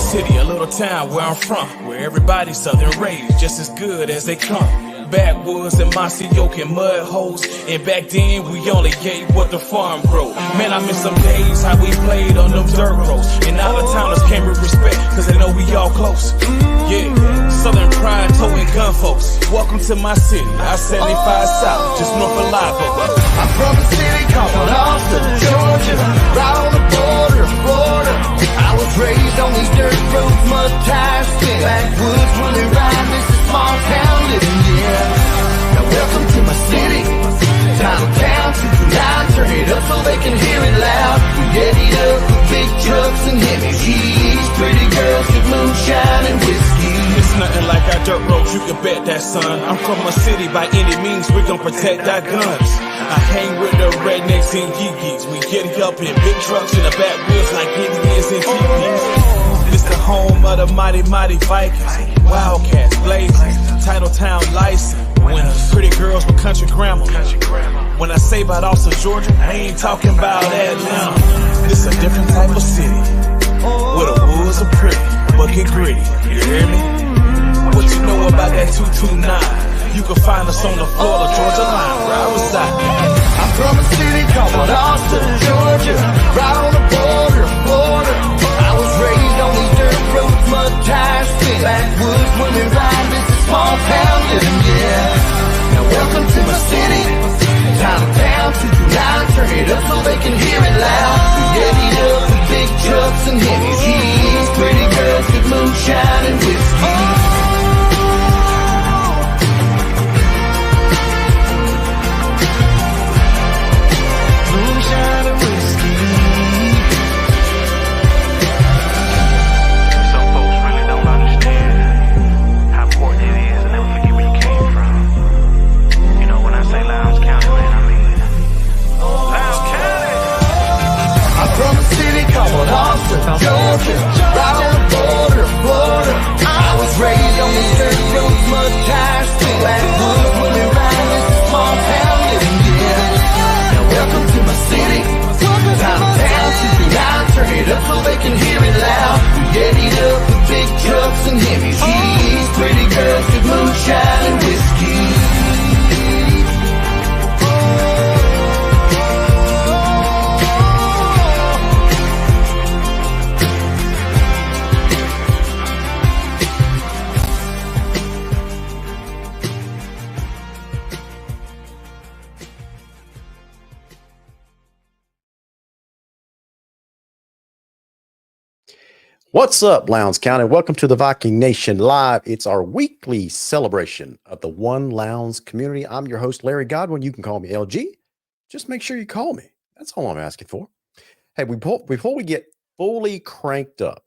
city, a little town where I'm from, where everybody's southern raised, just as good as they come. Backwoods and mossy oak and mud holes, and back then we only ate what the farm grow. Man, I miss some days how we played on them dirt roads, and out of towners came with respect, cause they know we all close. Yeah, southern pride, towing gun folks. Welcome to my city, I-75 South, just north of Live Oak. I'm from a city called Austin, Georgia, right on the border of Florida. I was raised on these dirt roads, mud tires, backwoods, really ride this is small town living, yeah. Now welcome to my city, time town, tonight, turn it up so they can hear it loud. We get it up with big trucks and heavy G's, pretty girls with moonshine and whiskey. It's nothing like our dirt roads, you can bet that, son. I'm from a city, by any means, we gon' protect our guns. I hang with the rednecks and geekies. We get up in big trucks in the backwoods like Indians and teepees. This the home of the mighty, mighty Vikings. Wildcats, blazing, Titletown license winners. Pretty girls with country grammar. When I say about Austin, Georgia, I ain't talking about Atlanta. This a different type of city, where the woods are pretty, but get gritty. You hear me? What you know about that 229? You can find us on the Florida, Georgia line, where I reside. I'm from a city called Austin, Georgia, right on the border of Florida. I was raised on these dirt roads, mud tires, backwoods, when we ride this is small town living, yeah. Now welcome to my city, time town, tonight, turn it up so they can hear it loud. We get it up with big trucks and heavy G's, pretty girls with moonshine and whiskey. Georgia, right on the border of Florida. I was raised on these dirt roads, mud tires, backwoods, when we ride this small town living, yeah. Now welcome to my city, time town, tonight, turn it up so they can hear it loud. We get it up with big trucks and heavy G's, pretty girls with moonshine and whiskey. What's up, Lowndes County? Welcome to the Viking Nation Live. It's our weekly celebration of the One Lowndes community. I'm your host, Larry Godwin. You can call me LG. Just make sure you call me. That's all I'm asking for. Hey, before we get fully cranked up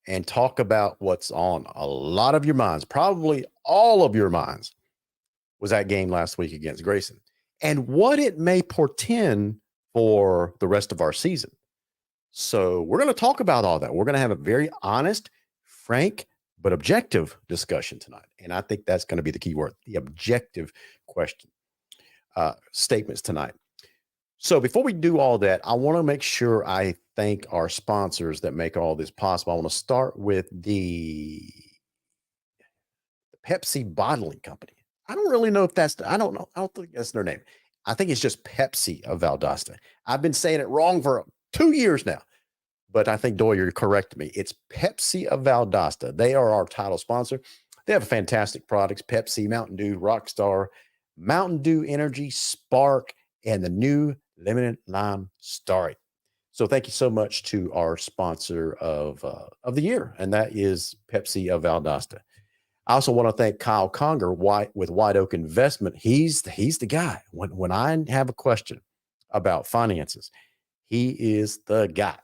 and talk about what's on a lot of your minds, probably all of your minds, was that game last week against Grayson and what it may portend for the rest of our season. So we're going to talk about all that. We're going to have a very honest, frank, but objective discussion tonight. And I think that's going to be the key word, the objective statements tonight. So before we do all that, I want to make sure I thank our sponsors that make all this possible. I want to start with the Pepsi Bottling Company. I don't really know if that's, I don't know. I don't think that's their name. I think it's just Pepsi of Valdosta. I've been saying it wrong for 2 years now, but I think, Doyle, you're correcting me. It's Pepsi of Valdosta. They are our title sponsor. They have fantastic products: Pepsi, Mountain Dew, Rockstar, Mountain Dew Energy, Spark, and the new Limited Lime Starry. So thank you so much to our sponsor of the year, and that is Pepsi of Valdosta. I also want to thank Kyle Conger with White Oak Investment. He's the guy. When I have a question about finances, he is the guy.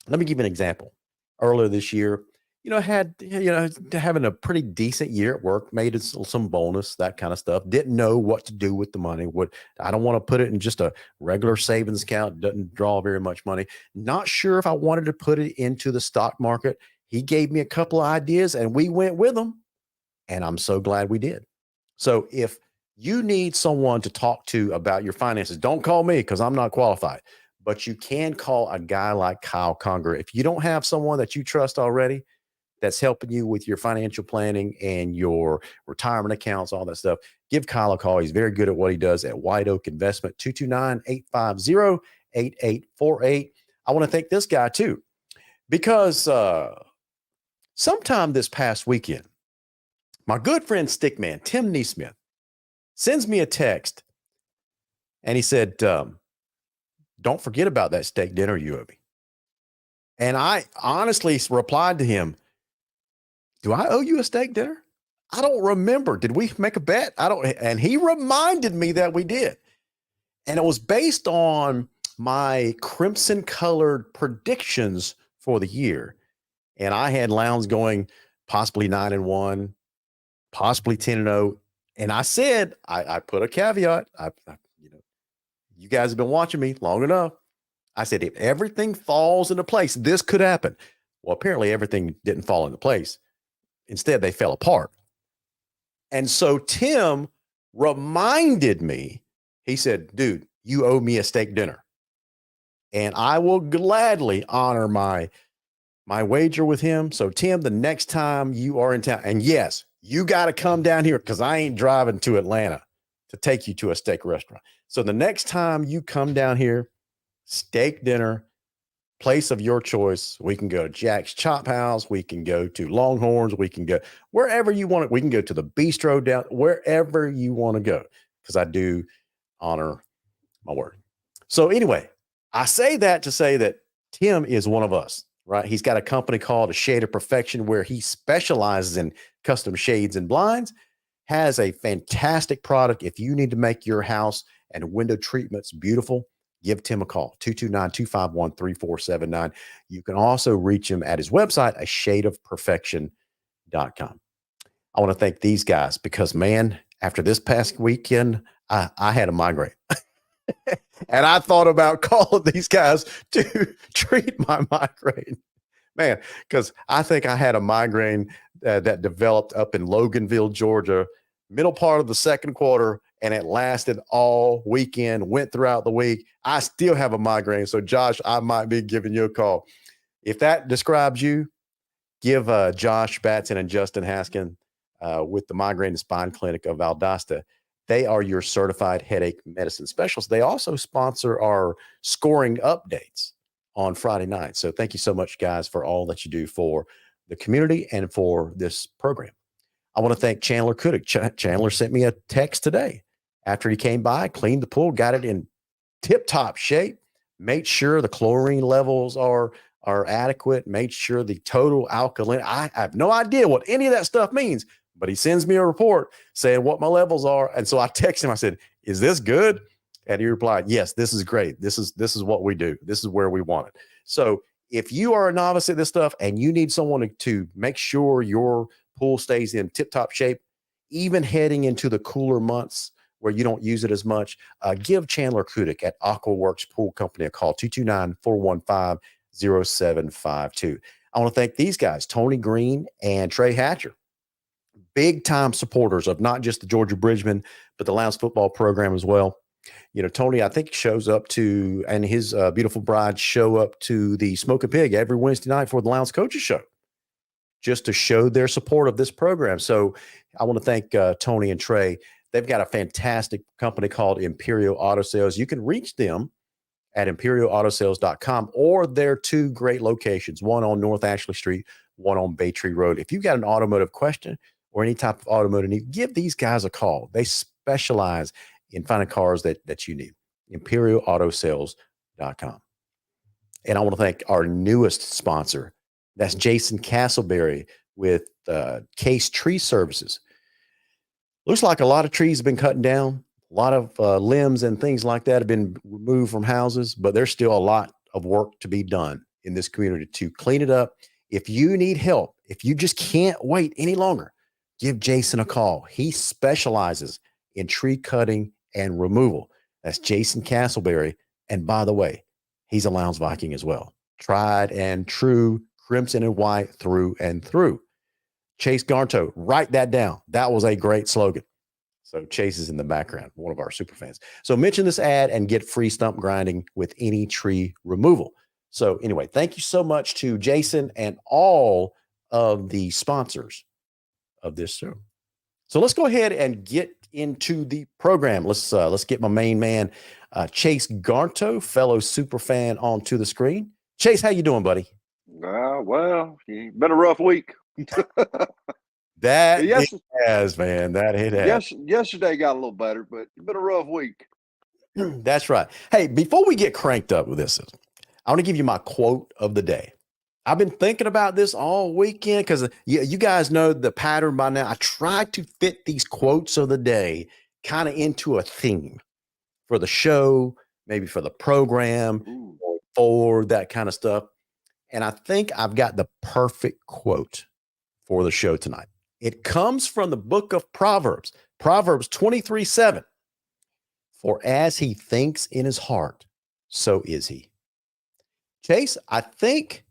Let me give you an example. Earlier this year, having a pretty decent year at work, made some bonus, that kind of stuff. Didn't know what to do with the money. I don't want to put it in just a regular savings account. Doesn't draw very much money. Not sure if I wanted to put it into the stock market. He gave me a couple of ideas and we went with them. And I'm so glad we did. So if you need someone to talk to about your finances, don't call me because I'm not qualified. But you can call a guy like Kyle Conger. If you don't have someone that you trust already, that's helping you with your financial planning and your retirement accounts, all that stuff, give Kyle a call. He's very good at what he does at White Oak Investment, 229-850-8848. I want to thank this guy too, because sometime this past weekend, my good friend Stickman, Tim Neesmith, sends me a text and he said, don't forget about that steak dinner you owe me. And I honestly replied to him, do I owe you a steak dinner? I don't remember. Did we make a bet? And he reminded me that we did. And it was based on my crimson colored predictions for the year. And I had Lowndes going possibly 9-1, possibly 10-0. And I said, I put a caveat. You guys have been watching me long enough. I said, if everything falls into place, this could happen. Well, apparently everything didn't fall into place. Instead, they fell apart. And so Tim reminded me, he said, dude, you owe me a steak dinner. And I will gladly honor my wager with him. So Tim, the next time you are in town, and yes, you got to come down here because I ain't driving to Atlanta to take you to a steak restaurant. So the next time you come down here, steak dinner, place of your choice. We can go to Jack's Chop House. We can go to Longhorns. We can go wherever you want it. We can go to the bistro down wherever you want to go, because I do honor my word. So anyway, I say that to say that Tim is one of us, right? He's got a company called A Shade of Perfection where he specializes in custom shades and blinds, has a fantastic product. If you need to make your house and window treatments beautiful, give Tim a call, 229-251-3479. You can also reach him at his website, ashadeofperfection.com. I want to thank these guys because, man, after this past weekend, I had a migraine. And I thought about calling these guys to treat my migraine. Man, because I think I had a migraine that developed up in Loganville, Georgia, middle part of the second quarter, and it lasted all weekend, went throughout the week. I still have a migraine. So, Josh, I might be giving you a call. If that describes you, give Josh Batson and Justin Haskin with the Migraine and Spine Clinic of Valdosta. They are your certified headache medicine specialists. They also sponsor our scoring updates on Friday night. So thank you so much, guys, for all that you do for the community and for this program. I want to thank Chandler Kudik. Chandler sent me a text today after he came by, cleaned the pool, got it in tip-top shape, made sure the chlorine levels are adequate, made sure the total alkaline. I have no idea what any of that stuff means, but he sends me a report saying what my levels are. And so I texted him. I said, is this good? And he replied, yes, this is great. This is what we do. This is where we want it. So if you are a novice at this stuff and you need someone to make sure your pool stays in tip-top shape, even heading into the cooler months where you don't use it as much, give Chandler Kudik at AquaWorks Pool Company a call, 229-415-0752. I want to thank these guys, Tony Green and Trey Hatcher, big time supporters of not just the Georgia Bridgman, but the Lowndes football program as well. You know, Tony, I think, shows up to, and his beautiful bride show up to the Smoke and Pig every Wednesday night for the Lowndes Coaches Show, just to show their support of this program. So I want to thank Tony and Trey. They've got a fantastic company called Imperial Auto Sales. You can reach them at imperialautosales.com or their two great locations, one on North Ashley Street, one on Bay Tree Road. If you've got an automotive question or any type of automotive need, give these guys a call. They specialize in finding cars that you need. imperialautosales.com. And I want to thank our newest sponsor. That's Jason Castleberry with Case Tree Services. Looks like a lot of trees have been cut down. A lot of limbs and things like that have been removed from houses, but there's still a lot of work to be done in this community to clean it up. If you need help, if you just can't wait any longer, give Jason a call. He specializes in tree cutting and removal. That's Jason Castleberry. And by the way, he's a Lowndes Viking as well. Tried and true, crimson and white through and through. Chase Garnto, write that down. That was a great slogan. So Chase is in the background, one of our super fans. So mention this ad and get free stump grinding with any tree removal. So anyway, thank you so much to Jason and all of the sponsors of this show. So let's go ahead and get into the program. Let's get my main man, Chase Garnto, fellow super fan, onto the screen. Chase, how you doing, buddy? Well, it's been a rough week. That Yes, it has, man. That it has. yesterday got a little better, but it's been a rough week. That's right. Hey, before we get cranked up with this, I want to give you my quote of the day. I've been thinking about this all weekend because you guys know the pattern by now. I try to fit these quotes of the day kind of into a theme for the show, maybe for the program, or for that kind of stuff. And I think I've got the perfect quote for the show tonight. It comes from the book of Proverbs, Proverbs 23:7. For as he thinks in his heart, so is he. Chase, I think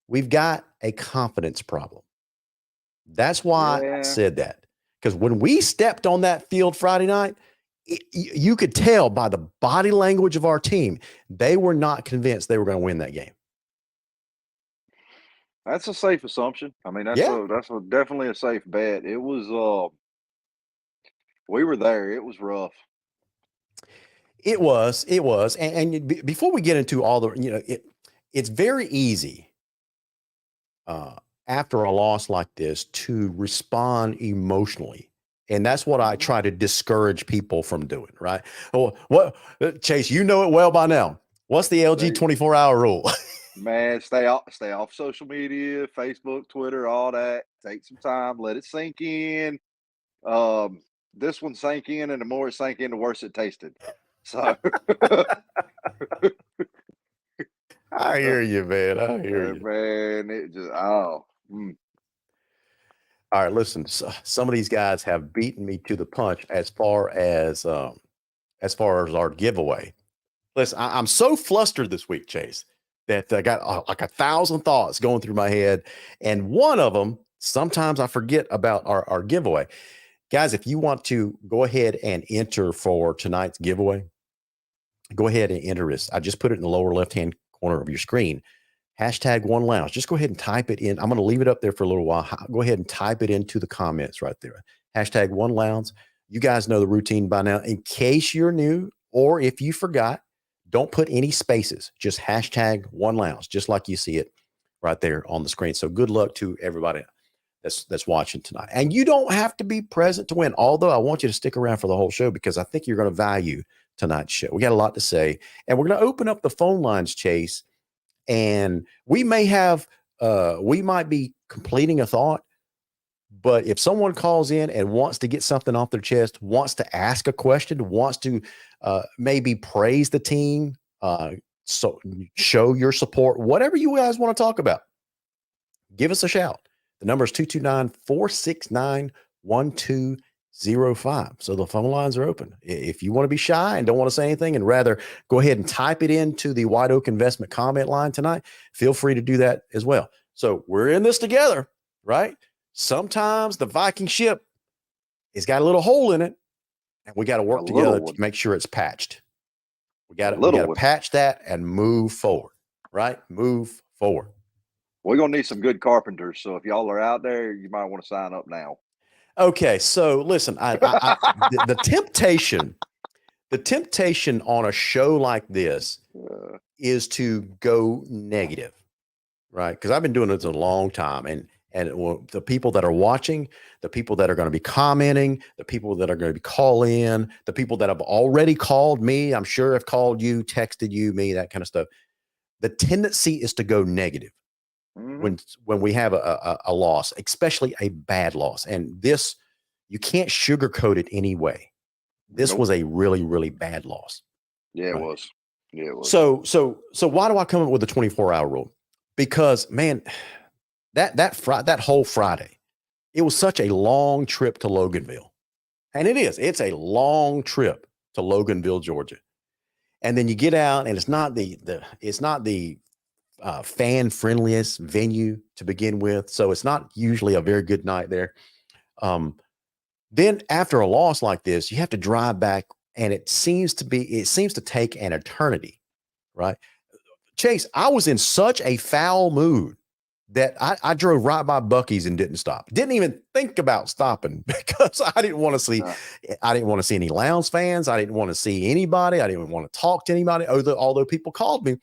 we've got a confidence problem. That's why I said that. Because when we stepped on that field Friday night, you could tell by the body language of our team, they were not convinced they were going to win that game. That's a safe assumption. I mean, that's definitely a safe bet. It was we were there. It was rough. It was. And before we get into all the, it's very easy after a loss like this to respond emotionally. And that's what I try to discourage people from doing, right? Oh, what, Chase, you know it well by now. What's the LG 24-hour rule? Man, stay off social media, Facebook, Twitter, all that. Take some time, let it sink in. This one sank in, and the more it sank in, the worse it tasted. So I hear you, man. I hear you. Man, it just All right, listen. Some of these guys have beaten me to the punch as far as our giveaway. Listen, I'm so flustered this week, Chase, that I got like 1,000 thoughts going through my head, and one of them, sometimes I forget about our giveaway. Guys, if you want to go ahead and enter for tonight's giveaway, go ahead and enter this. I just put it in the lower left-hand corner of your screen. #OneLounge. Just go ahead and type it in. I'm going to leave it up there for a little while. Go ahead and type it into the comments right there. #OneLounge. You guys know the routine by now. In case you're new or if you forgot, don't put any spaces. Just #OneLounge, just like you see it right there on the screen. So good luck to everybody that's watching tonight. And you don't have to be present to win, although I want you to stick around for the whole show because I think you're going to value tonight's show. We got a lot to say, and we're going to open up the phone lines, Chase, and we might be completing a thought, but if someone calls in and wants to get something off their chest, wants to ask a question, wants to maybe praise the team, so show your support, whatever you guys want to talk about, give us a shout. The number is 229-469-1205. So the phone lines are open. If you want to be shy and don't want to say anything and rather go ahead and type it into the White Oak Investment comment line tonight, feel free to do that as well. So we're in this together, right? Sometimes the Viking ship has got a little hole in it, and we got to work together to make sure it's patched. We got to patch that and move forward, right? Move forward. We're going to need some good carpenters. So if y'all are out there, you might want to sign up now. Okay. So listen, the temptation on a show like this is to go negative, right? Because I've been doing this a long time, and the people that are watching, the people that are going to be commenting, the people that are going to be calling in, the people that have already called me, I'm sure have called you, texted you, me, that kind of stuff. The tendency is to go negative. When we have a loss, especially a bad loss. And this, you can't sugarcoat it anyway. This was a really, really bad loss. Yeah, right? It was. Yeah, it was. So why do I come up with the 24-hour rule? Because, man, that whole Friday, it was such a long trip to Loganville. And it's a long trip to Loganville, Georgia. And then you get out, and it's not the fan friendliest venue to begin with. So it's not usually a very good night there. Then after a loss like this, you have to drive back, and it seems to take an eternity, right? Chase, I was in such a foul mood that I drove right by Bucky's and didn't stop. Didn't even think about stopping because I didn't want to see. I didn't want to see any Lounge fans. I didn't want to see anybody. I didn't want to talk to anybody. Although people called me,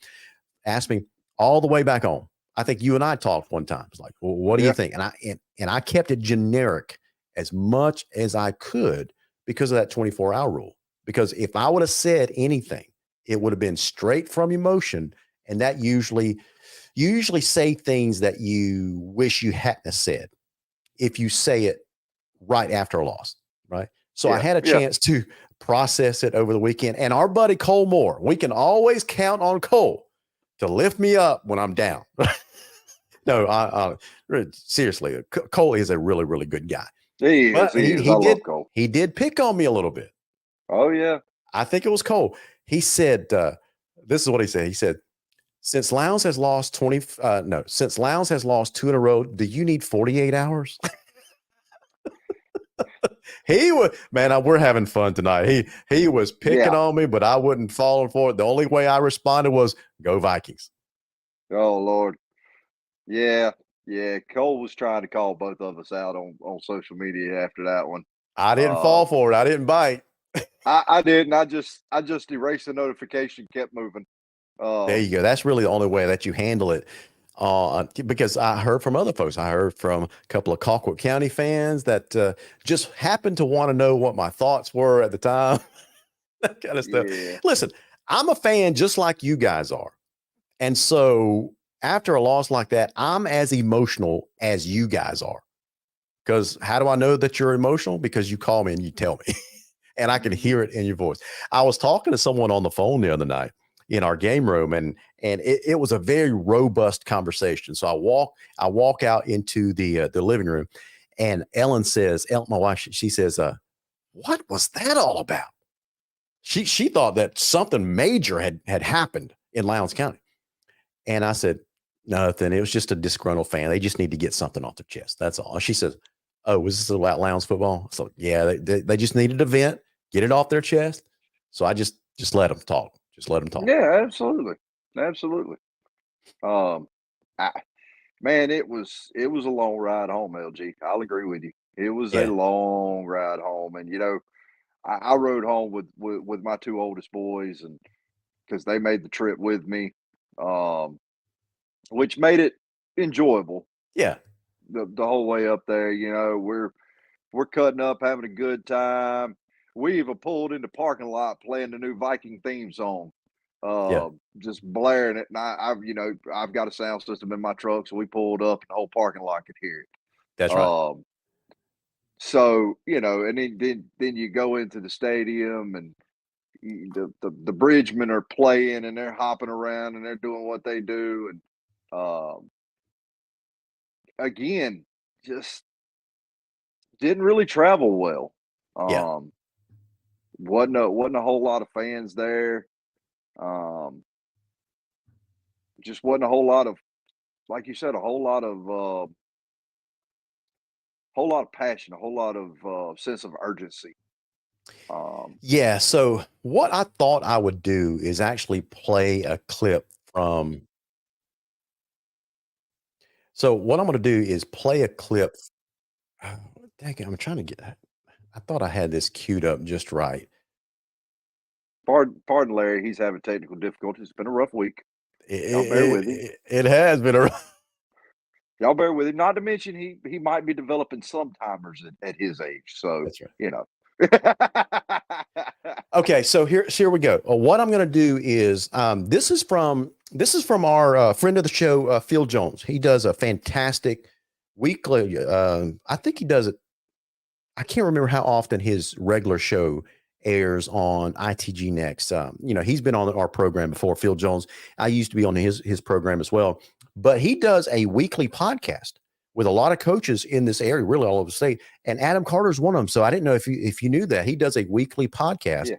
asked me all the way back home. I think you and I talked one time. It's like, well, what do you think? And I kept it generic as much as I could because of that 24-hour rule. Because if I would have said anything, it would have been straight from emotion, and that you usually say things that you wish you hadn't said if you say it right after a loss, right? So I had a chance to process it over the weekend. And our buddy Cole Moore, we can always count on Cole to lift me up when I'm down. No, seriously, Cole is a really, really good guy. He is. I love Cole. He did pick on me a little bit. Oh, yeah. I think it was Cole. He said, this is what he said. He said, since Lowndes has lost since Lowndes has lost 2 in a row, do you need 48 hours? He was, man, we're having fun tonight. He was picking on me, but I wasn't falling for it. The only way I responded was go Vikings. Oh, Lord. Yeah. Yeah. Cole was trying to call both of us out on social media after that one. I didn't fall for it. I didn't bite. I didn't. I just erased the notification, kept moving. There you go. That's really the only way that you handle it. Because I heard from other folks. I heard from a couple of Colquitt County fans that just happened to want to know what my thoughts were at the time. That kind of stuff. Yeah. Listen, I'm a fan just like you guys are. And so after a loss like that, I'm as emotional as you guys are. Because how do I know that you're emotional? Because you call me and you tell me. And I can hear it in your voice. I was talking to someone on the phone the other night in our game room, and it was a very robust conversation. So I walk out into the living room, and Ellen, my wife, she says, what was that all about? She thought that something major had happened in Lowndes County. And I said, nothing. It was just a disgruntled fan. They just need to get something off their chest. That's all. She says, oh, was this about Lowndes football? So yeah, they just needed to vent, get it off their chest. So I just let them talk. Just let them talk. Yeah, absolutely. Absolutely. Man, it was a long ride home, LG. I'll agree with you. It was a long ride home. And, I rode home with my 2 oldest boys, and because they made the trip with me, which made it enjoyable. Yeah. The whole way up there, we're cutting up, having a good time. We even pulled in the parking lot playing the new Viking theme song, just blaring it. And I've got a sound system in my truck, so we pulled up and the whole parking lot could hear it. That's right. So, and then you go into the stadium, and the bridgemen are playing, and they're hopping around, and they're doing what they do. And again, just didn't really travel well. Wasn't a whole lot of fans there. Just wasn't a whole lot of, like you said, a whole lot of passion, a whole lot of sense of urgency. Yeah. So what I thought I would do is actually play a clip from. So what I'm going to do is play a clip. Dang it, I'm trying to get that. I thought I had this queued up just right. Pardon, Larry. He's having technical difficulties. It's been a rough week. Y'all bear with him. It has been a rough. Y'all bear with him. Not to mention he might be developing some timers at his age. So that's right. Okay, so here we go. What I'm going to do is this is from our friend of the show, Phil Jones. He does a fantastic weekly. I think he does it. I can't remember how often his regular show airs on ITG Next. He's been on our program before, Phil Jones. I used to be on his program as well, but he does a weekly podcast with a lot of coaches in this area, really all over the state. And Adam Carter is one of them. So I didn't know if you knew that he does a weekly podcast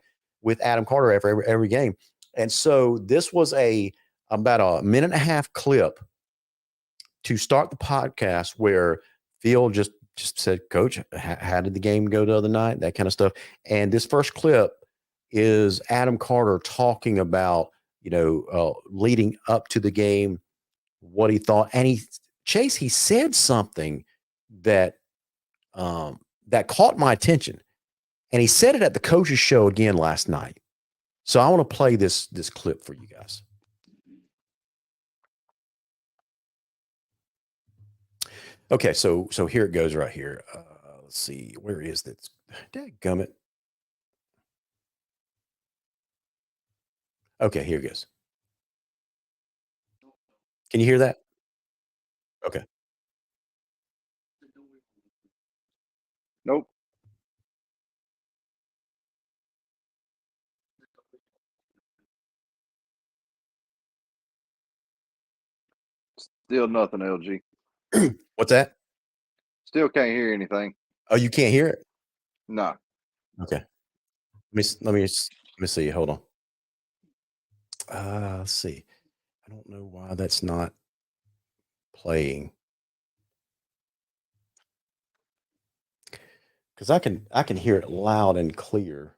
with Adam Carter after every game. And so this was about a minute and a half clip to start the podcast where Phil just said, Coach, how did the game go the other night? That kind of stuff. And this first clip is Adam Carter talking about, leading up to the game, what he thought. And Chase, he said something that that caught my attention, and he said it at the coaches show again last night. So I want to play this clip for you guys. Okay, so here it goes right here. Let's see, where is this? Dadgummit. Okay, here it goes. Can you hear that? Okay. Nope. Still nothing, LG. What's that? Still can't hear anything. Oh, you can't hear it? No. Okay. Let me see. Hold on. Let's see. I don't know why that's not playing. Because I can hear it loud and clear.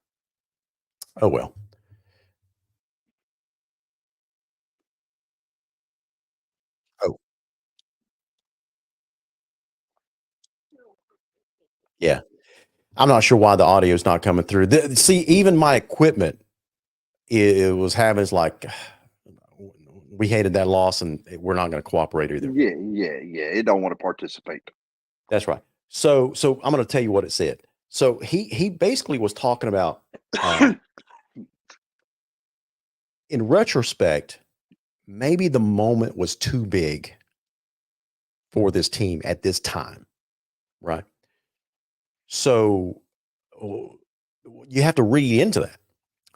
Oh well. Oh yeah. I'm not sure why the audio is not coming through. See, even my equipment, it was having it's like we hated that loss and we're not going to cooperate either. Yeah. It don't want to participate. That's right. So I'm going to tell you what it said. So he basically was talking about in retrospect, maybe the moment was too big for this team at this time, right? So you have to read into that.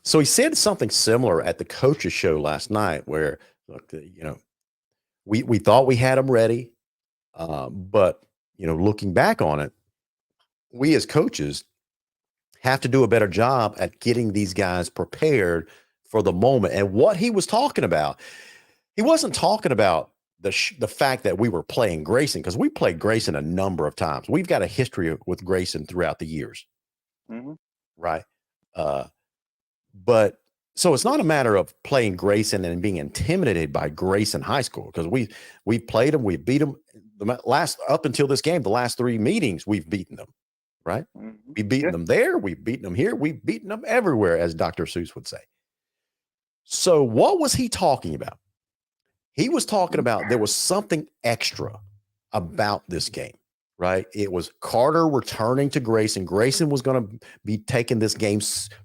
So he said something similar at the coaches show last night where, look, we thought we had them ready, but, looking back on it, we as coaches have to do a better job at getting these guys prepared for the moment. And what he was talking about, he wasn't talking about the fact that we were playing Grayson, because we played Grayson a number of times. We've got a history with Grayson throughout the years, right? But so it's not a matter of playing Grayson and being intimidated by Grayson High School, because we played them, we beat them up until this game. The last 3 meetings we've beaten them, right? We've beaten them there, we've beaten them here, we've beaten them everywhere, as Dr. Seuss would say. So what was he talking about? He was talking about there was something extra about this game, right? It was Carter returning to Grayson. Grayson was going to be taking this game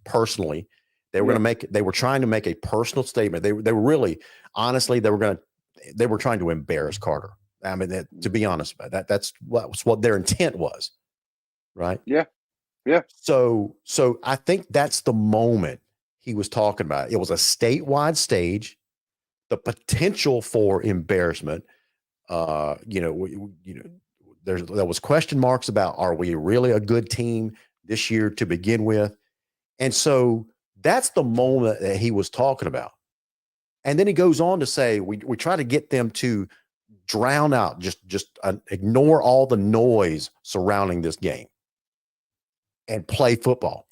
personally. They were going to they were trying to make a personal statement. They were really, honestly, they were trying to embarrass Carter. I mean, to be honest about that, that's what their intent was, right? Yeah. So I think that's the moment he was talking about. It was a statewide stage, the potential for embarrassment. There was question marks about, are we really a good team this year to begin with? And so that's the moment that he was talking about. And then he goes on to say, we try to get them to drown out, just ignore all the noise surrounding this game and play football.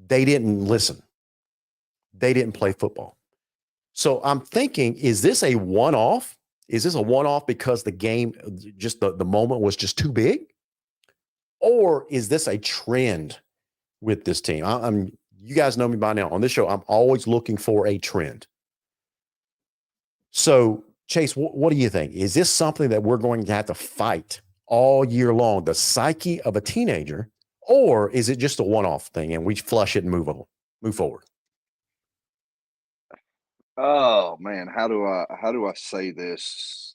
They didn't listen. They didn't play football. So I'm thinking, is this a one-off? Is this a one-off because the game, just the moment was just too big? Or is this a trend with this team? You guys know me by now. On this show, I'm always looking for a trend. So, Chase, what do you think? Is this something that we're going to have to fight all year long, the psyche of a teenager, or is it just a one-off thing and we flush it and move forward? Oh man, how do I say this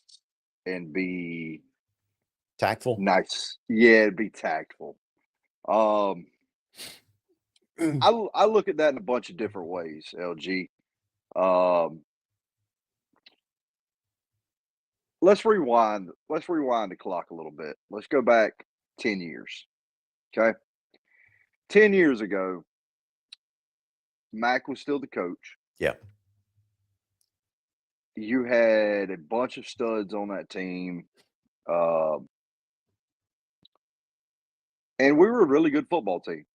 and be Tactful? nice? Yeah, be tactful. I look at that in a bunch of different ways, LG. Let's rewind the clock a little bit. Let's go back 10 years. Okay? 10 years ago, Mac was still the coach. Yeah. You had a bunch of studs on that team. And we were a really good football team.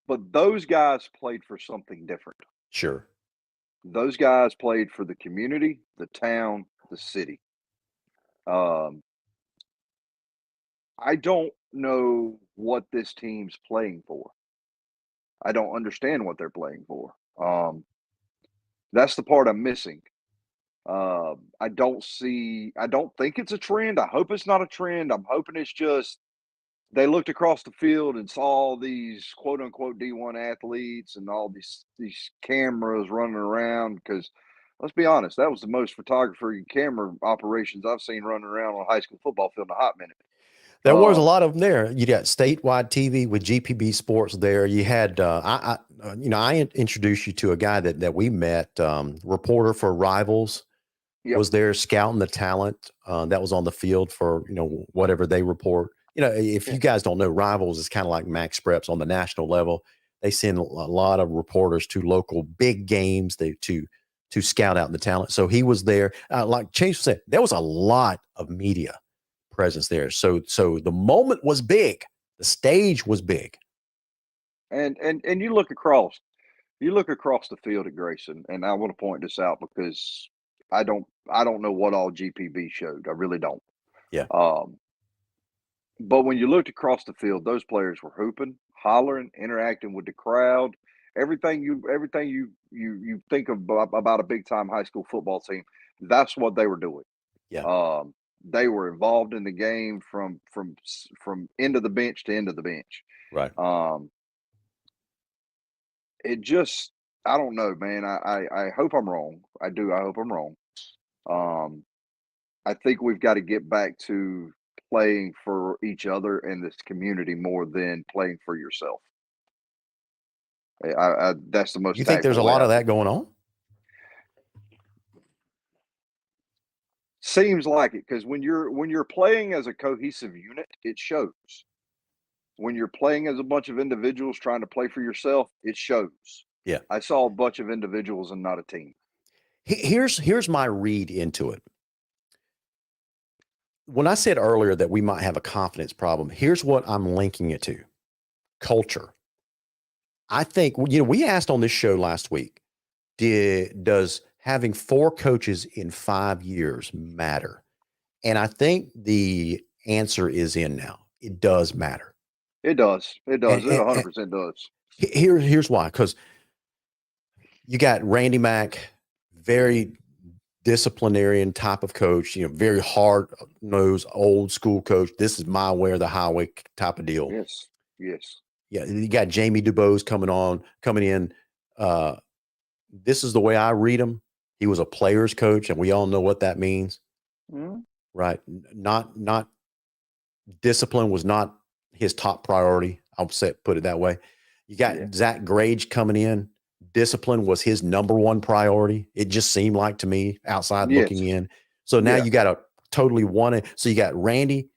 But those guys played for something different. Sure. Those guys played for the community, the town, the city. Um, I don't know what this team's playing for. I don't understand what they're playing for. That's the part I'm missing. I don't think it's a trend. I hope it's not a trend. I'm hoping it's just they looked across the field and saw these quote unquote D1 athletes and all these cameras running around. Because let's be honest, that was the most photographer and camera operations I've seen running around on a high school football field in a hot minute. There was a lot of them there. You got statewide TV with GPB Sports there. You had, I introduced you to a guy that we met, reporter for Rivals, Yep. was there scouting the talent that was on the field for, whatever they report. If you guys don't know, Rivals is kind of like Max Preps on the national level. They send a lot of reporters to local big games to scout out the talent. So he was there. Like Chase said, there was a lot of media presence there. So the moment was big. The stage was big. And you look across the field at Grayson, and I want to point this out because I don't know what all GPB showed. I really don't. Yeah. But when you looked across the field, those players were hooping, hollering, interacting with the crowd. Everything you think of about a big time high school football team, that's what they were doing. Yeah. They were involved in the game from end of the bench to end of the bench. Right. It just, I don't know, man. I hope I'm wrong. I do. I hope I'm wrong. I think we've got to get back to playing for each other and this community more than playing for yourself. That's the most. You think there's a tactful way lot I of that can- going on? Seems like it, because when you're playing as a cohesive unit, it shows. When you're playing as a bunch of individuals trying to play for yourself, it shows. Yeah. I saw a bunch of individuals and not a team. Here's my read into it. When I said earlier that we might have a confidence problem, here's what I'm linking it to: culture. I think, we asked on this show last week, does having 4 coaches in 5 years matter? And I think the answer is in now. It does matter. It does. It does. And- It and- 100% does. Here's why. Because you got Randy Mack, very disciplinarian type of coach, very hard nosed, old school coach. This is my way or the highway type of deal. Yes. Yes. Yeah. You got Jamie DuBose coming in. This is the way I read him. He was a player's coach, and we all know what that means. Mm-hmm. Right. Not discipline was not his top priority. Put it that way. You got Zach Grage coming in. Discipline was his number one priority. It just seemed like to me outside looking in. So now you got a totally one. So you got Randy,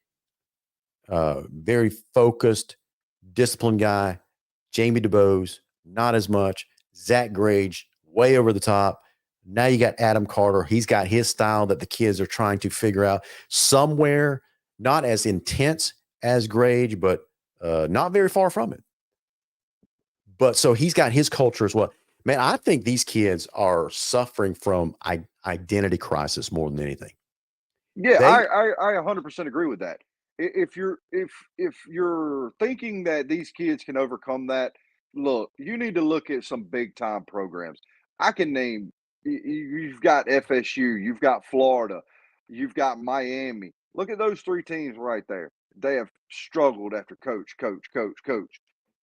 very focused, disciplined guy. Jamie DuBose, not as much. Zach Grage, way over the top. Now you got Adam Carter. He's got his style that the kids are trying to figure out somewhere, not as intense as Grage, but not very far from it. But so he's got his culture as well. Man, I think these kids are suffering from identity crisis more than anything. Yeah, I 100% agree with that. If you're thinking that these kids can overcome that, look, you need to look at some big time programs. I can name. You've got FSU, you've got Florida, you've got Miami. Look at those 3 teams right there. They have struggled after coach,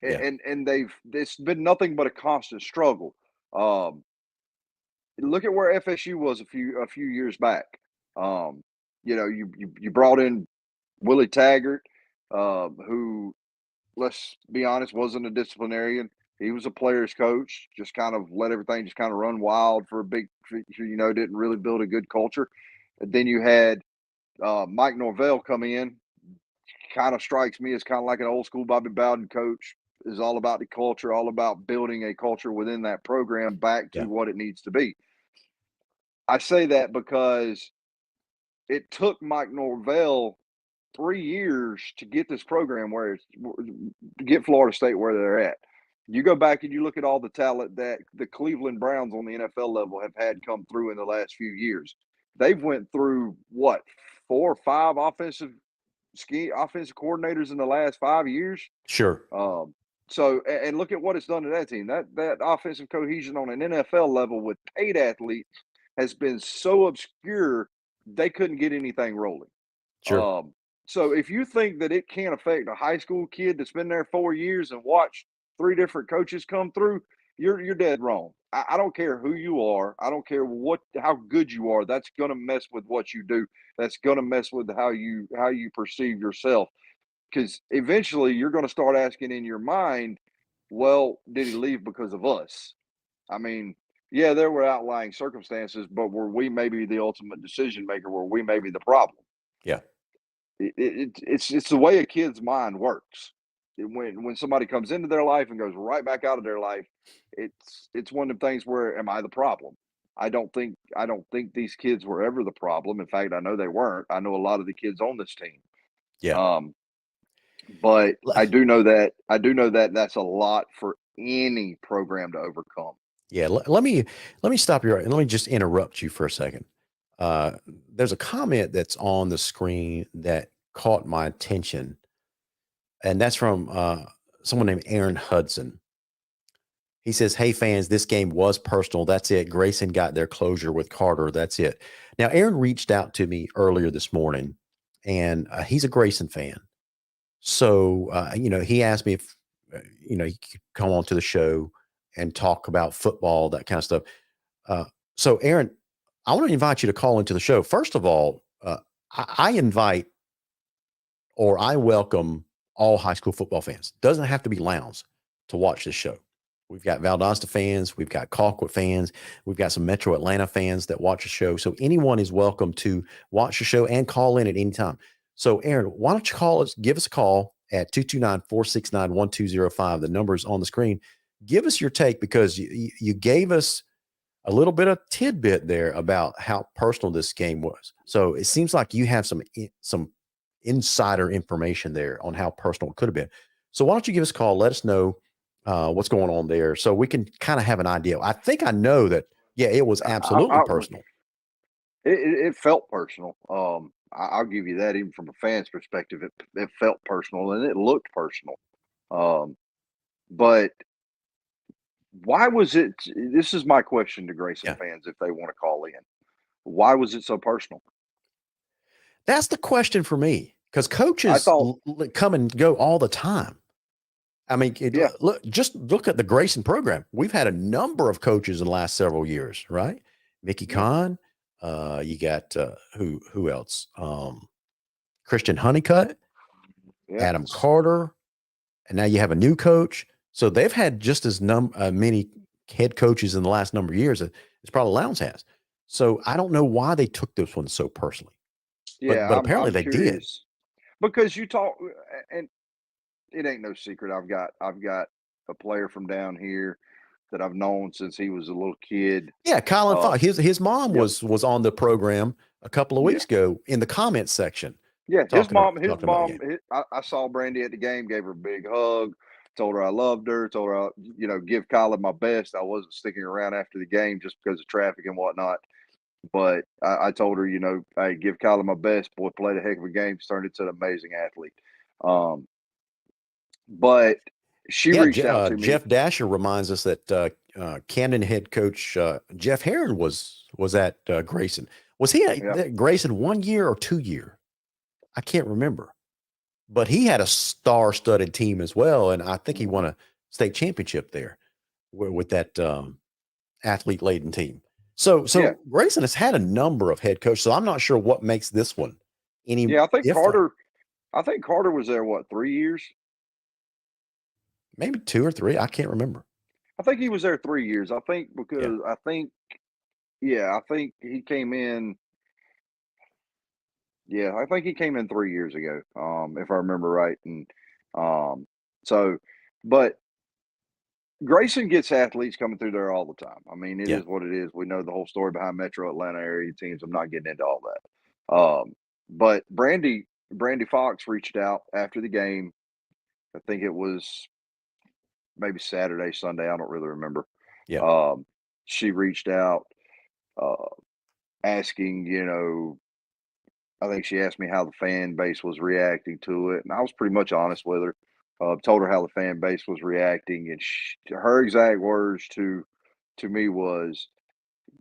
and it's been nothing but a constant struggle. Look at where FSU was a few years back. You brought in Willie Taggart, who, let's be honest, wasn't a disciplinarian. He was a player's coach, just kind of let everything just kind of run wild for a big, didn't really build a good culture. And then you had Mike Norvell come in, kind of strikes me as kind of like an old school Bobby Bowden coach, is all about the culture, all about building a culture within that program back to what it needs to be. I say that because it took Mike Norvell 3 years to get this program to get Florida State where they're at. You go back and you look at all the talent that the Cleveland Browns on the NFL level have had come through in the last few years. They've went through 4 or 5 offensive coordinators in the last 5 years. Sure. So and look at what it's done to that team. That offensive cohesion on an NFL level with paid athletes has been so obscure they couldn't get anything rolling. Sure. So if you think that it can't affect a high school kid that's been there 4 years and watched 3 different coaches come through, you're dead wrong. I don't care who you are. I don't care how good you are. That's going to mess with what you do. That's going to mess with how you perceive yourself. Because eventually you're going to start asking in your mind, well, did he leave because of us? I mean, yeah, there were outlying circumstances, but were we maybe the ultimate decision maker? Were we maybe the problem? Yeah. It's the way a kid's mind works. When somebody comes into their life and goes right back out of their life, it's one of the things where am I the problem? I don't think these kids were ever the problem. In fact, I know they weren't. I know a lot of the kids on this team. Yeah. But I do know that that's a lot for any program to overcome. Yeah. Let me stop you right and let me just interrupt you for a second. There's a comment that's on the screen that caught my attention, and that's from someone named Aaron Hudson. He says, "Hey fans, this game was personal. That's it. Grayson got their closure with Carter. That's it." Now, Aaron reached out to me earlier this morning, and he's a Grayson fan. So, he asked me if, he could come on to the show and talk about football, that kind of stuff. So, Aaron, I want to invite you to call into the show. First of all, I invite or I welcome all high school football fans. Doesn't have to be Lowndes to watch this show. We've got Valdosta fans. We've got Colquitt fans. We've got some Metro Atlanta fans that watch the show. So anyone is welcome to watch the show and call in at any time. So, Aaron, why don't you give us a call at 229-469-1205. The number is on the screen. Give us your take because you gave us a little bit of tidbit there about how personal this game was. So it seems like you have some insider information there on how personal it could have been. So why don't you give us a call? Let us know what's going on there so we can kind of have an idea. I think I know that, yeah, it was absolutely personal. It felt personal. I'll give you that. Even from a fan's perspective, it felt personal and it looked personal. But why was it? This is my question to Grayson fans if they want to call in. Why was it so personal? That's the question for me because coaches come and go all the time. I mean, look at the Grayson program. We've had a number of coaches in the last several years, right? Mickey Kahn. You got who else? Christian Honeycutt, Adam Carter, and now you have a new coach. So they've had just as many head coaches in the last number of years as probably Lowndes has. So I don't know why they took this one so personally. Yeah, but apparently they did. Because you talk, and it ain't no secret. I've got a player from down here that I've known since he was a little kid. Yeah, Colin Fox. His mom was on the program a couple of weeks ago in the comments section. Yeah, his mom. I saw Brandy at the game, gave her a big hug, told her I loved her, told her give Colin my best. I wasn't sticking around after the game just because of traffic and whatnot. But I told her, hey, give Colin my best. Boy, played a heck of a game. Turned into an amazing athlete. But she reached out to me. Jeff Dasher reminds us that Camden head coach Jeff Herron was at Grayson. Was he at Grayson 1 year or 2 year? I can't remember. But he had a star-studded team as well, and I think he won a state championship there with that athlete-laden team. So Grayson has had a number of head coaches. So I'm not sure what makes this one any. Yeah, I think different. Carter was there 3 years, maybe 2 or 3. I can't remember. I think he was there 3 years. I think because I think he came in. Yeah, I think he came in 3 years ago, if I remember right. And but Grayson gets athletes coming through there all the time. I mean, it is what it is. We know the whole story behind Metro Atlanta area teams. I'm not getting into all that. But Brandy Fox reached out after the game. I think it was maybe Saturday, Sunday. I don't really remember. Yeah. She reached out asking, I think she asked me how the fan base was reacting to it, and I was pretty much honest with her. Told her how the fan base was reacting, and her exact words to me was,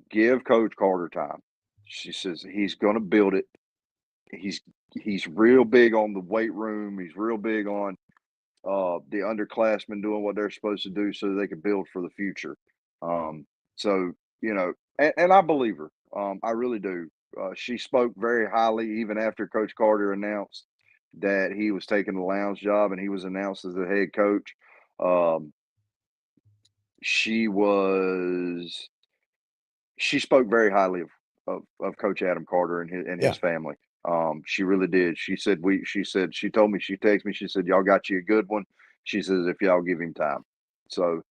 "Give Coach Carter time." She says he's going to build it. He's he's real big on the weight room. He's real big on the underclassmen doing what they're supposed to do so they can build for the future. Um, so and I believe her. I really do. She spoke very highly even after Coach Carter announced that he was taking the lounge job and he was announced as the head coach. Um, she was she spoke very highly of Coach Adam Carter and Yeah. his family. She really did. She told me, she texted me, she said, "Y'all got you a good one." She says, "If y'all give him time." So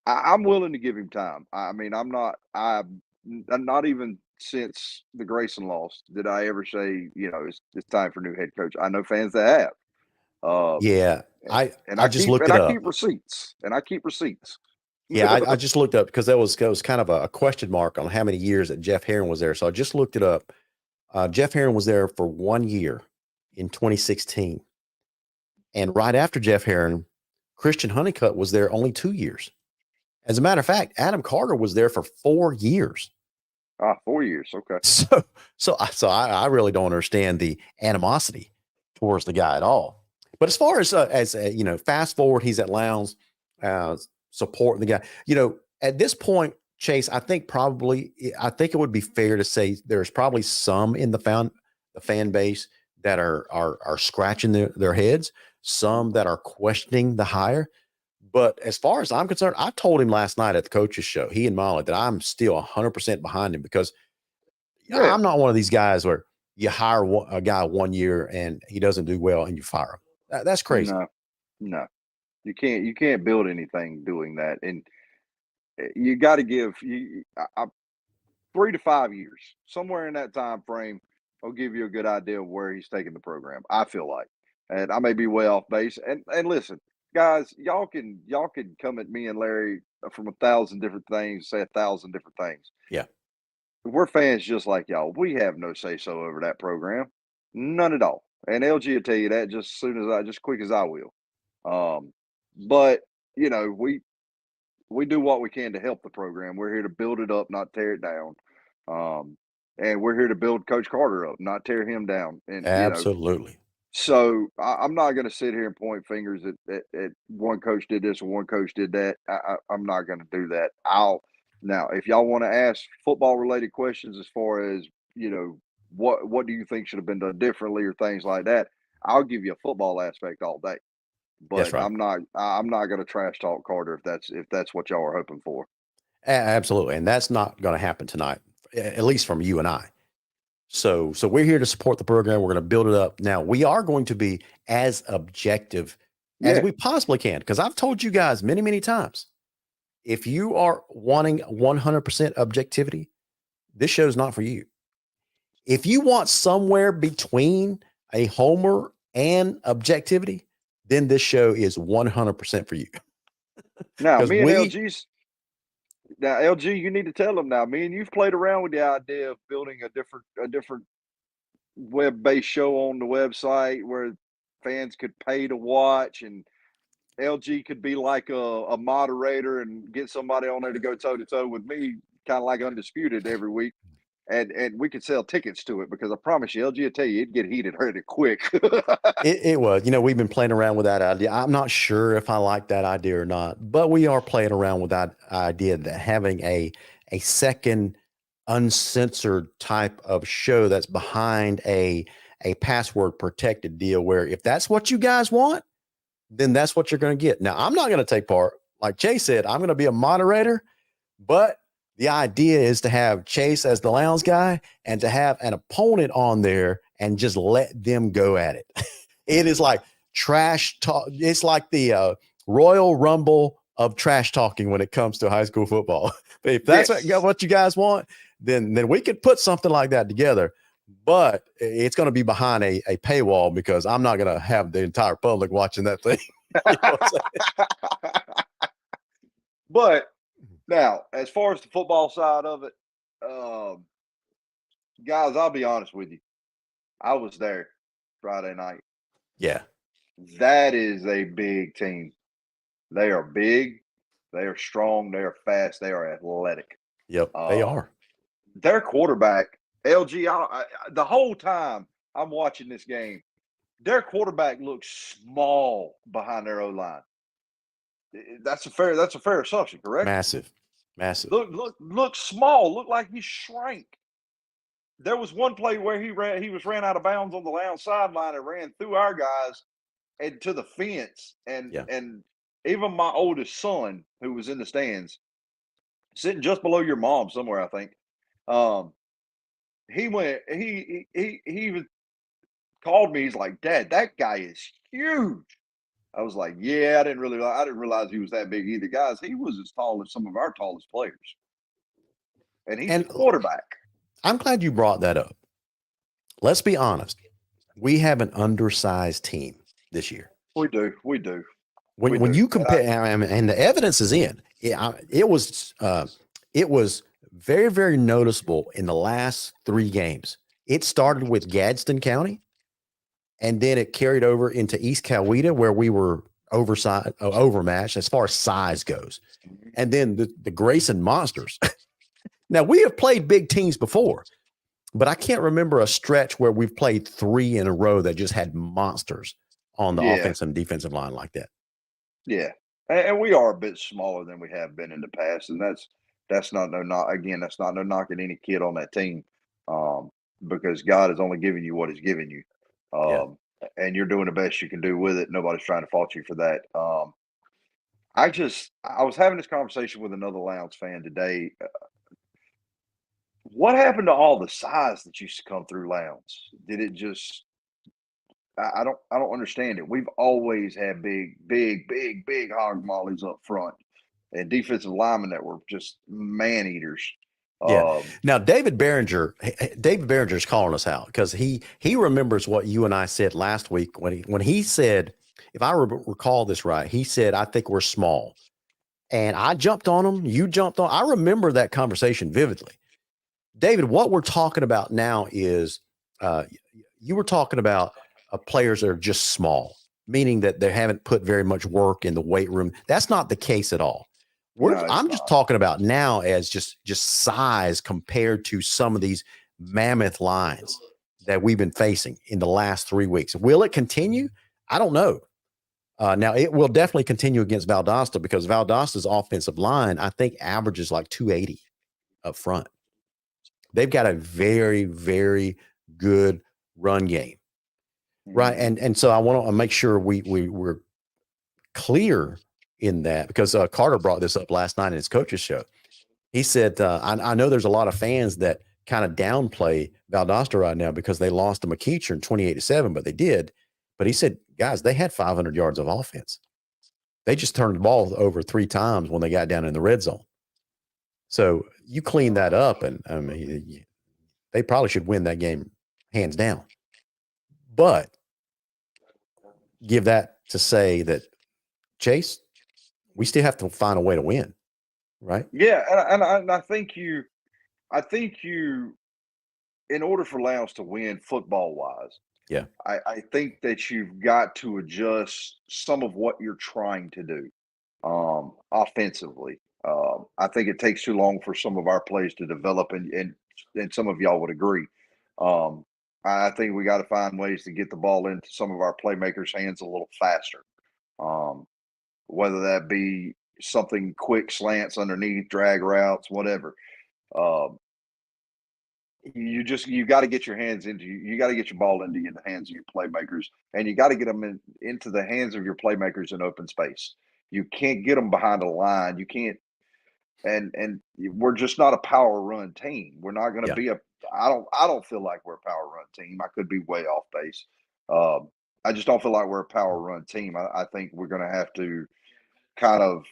I'm willing to give him time. I mean, I'm not even since the Grayson loss did I ever say, it's time for new head coach. I know fans that have. Um, Yeah. and, I and I I just keep looked and it I up. keep receipts. And I keep receipts. Yeah, I just looked up because that was kind of a question mark on how many years that Jeff Herron was there. So I just looked it up. Jeff Herron was there for 1 year in 2016. And right after Jeff Herron, Christian Honeycutt was there only 2 years. As a matter of fact, Adam Carter was there for 4 years. 4 years. Okay. So I really don't understand the animosity towards the guy at all. But as far as fast forward, he's at Lowndes, supporting the guy. At this point, Chase, I think it would be fair to say there's probably some in the fan base that are scratching their heads, some that are questioning the hire. But as far as I'm concerned, I told him last night at the coaches show, he and Molly, that I'm still 100% behind him because Yeah. I'm not one of these guys where you hire a guy 1 year and he doesn't do well and you fire him. That's crazy. No, no. You can't build anything doing that. And you got to give 3 to 5 years, somewhere in that time frame, will give you a good idea of where he's taking the program. I feel like, and I may be way off base. And listen, guys, y'all can come at me and Larry from 1,000 different things, say 1,000 different things. Yeah. We're fans just like y'all. We have no say so over that program, none at all. And LG will tell you that just quick as I will. Um, but we do what we can to help the program. We're here to build it up, not tear it down. Um, and we're here to build Coach Carter up, not tear him down. And Absolutely. so I'm not going to sit here and point fingers at one coach did this or one coach did that. I'm not going to do that. Now, if y'all want to ask football related questions as far as what do you think should have been done differently or things like that, I'll give you a football aspect all day. That's But right. I'm not going to trash talk Carter if that's what y'all are hoping for. Absolutely. And that's not going to happen tonight, at least from you and I. So we're here to support the program. We're going to build it up. Now we are going to be as objective as Yeah. we possibly can. Cause I've told you guys many, many times, if you are wanting 100% objectivity, this show's not for you. If you want somewhere between a homer and objectivity, then this show is 100% for you. Now, Because me and LG, you need to tell them now. Me and you've played around with the idea of building a different web-based show on the website where fans could pay to watch, and LG could be like a moderator and get somebody on there to go toe to toe with me, kind of like Undisputed every week. And we could sell tickets to it because I promise you, LG will tell you it'd get heated pretty quick. it was, we've been playing around with that idea. I'm not sure if I like that idea or not, but we are playing around with that idea that having a second uncensored type of show that's behind a password protected deal where if that's what you guys want, then that's what you're going to get. Now, I'm not going to take part. Like Chase said, I'm going to be a moderator, but the idea is to have Chase as the lounge guy and to have an opponent on there and just let them go at it. It is like trash talk. It's like the Royal Rumble of trash talking when it comes to high school football. If that's what you guys want, then we could put something like that together. But it's going to be behind a paywall because I'm not going to have the entire public watching that thing. You know But now, as far as the football side of it, guys, I'll be honest with you. I was there Friday night. Yeah. That is a big team. They are big. They are strong. They are fast. They are athletic. Yep. They are. Their quarterback, the whole time I'm watching this game, their quarterback looks small behind their O line. That's a fair assumption, correct? Massive. Look small. Look like he shrank. There was one play where he ran out of bounds on the Lounge sideline and ran through our guys and to the fence. And even my oldest son, who was in the stands, sitting just below your mom somewhere, I think, he even called me. He's like, "Dad, that guy is huge." I was like, "Yeah, I didn't realize he was that big either." Guys, he was as tall as some of our tallest players, and he's the quarterback. I'm glad you brought that up. Let's be honest. We have an undersized team this year. We do. When you compare, and the evidence is in. It was very, very noticeable in the last 3 games. It started with Gadsden County, and then it carried over into East Coweta, where we were overmatched as far as size goes. And then the Grayson Monsters. Now, we have played big teams before, but I can't remember a stretch where we've played 3 in a row that just had monsters on the offensive and defensive line like that. Yeah. And we are a bit smaller than we have been in the past. And that's not no knock at any kid on that team. Because God is only giving you what he's giving you. And you're doing the best you can do with it. Nobody's trying to fault you for that. I was having this conversation with another Lounge fan today. What happened to all the size that used to come through Lounge? Did it just? I don't understand it. We've always had big hog mollies up front, and defensive linemen that were just man eaters. Yeah. Now David Behringer's calling us out because he remembers what you and I said last week when he said, if I recall this right, he said, "I think we're small," and I jumped on him. You jumped on. I remember that conversation vividly. David, what we're talking about now is you were talking about players that are just small, meaning that they haven't put very much work in the weight room. That's not the case at all. I'm just talking about now as just size compared to some of these mammoth lines that we've been facing in the last 3 weeks. Will it continue? I don't know. Now, it will definitely continue against Valdosta because Valdosta's offensive line, I think, averages like 280 up front. They've got a very, very good run game. Right. And so I want to make sure we're clear in that because Carter brought this up last night in his coach's show. He said, I know there's a lot of fans that kind of downplay Valdosta right now because they lost to McEachern 28-7, but they did. But he said, guys, they had 500 yards of offense. They just turned the ball over 3 times when they got down in the red zone. So you clean that up, and I mean, they probably should win that game hands down. But give that to say that, Chase, we still have to find a way to win, right? Yeah, and I think you, in order for Lounge to win football wise, I think that you've got to adjust some of what you're trying to do offensively. I think it takes too long for some of our plays to develop, and some of y'all would agree. I think we got to find ways to get the ball into some of our playmakers' hands a little faster. Whether that be something quick, slants underneath, drag routes, whatever. You got to get your hands you got to get your ball into the hands of your playmakers, and you got to get them into the hands of your playmakers in open space. You can't get them behind a line. You can't. And we're just not a power run team. We're not going to be I don't feel like we're a power run team. I could be way off base. I just don't feel like we're a power run team. I think we're going to have to kind of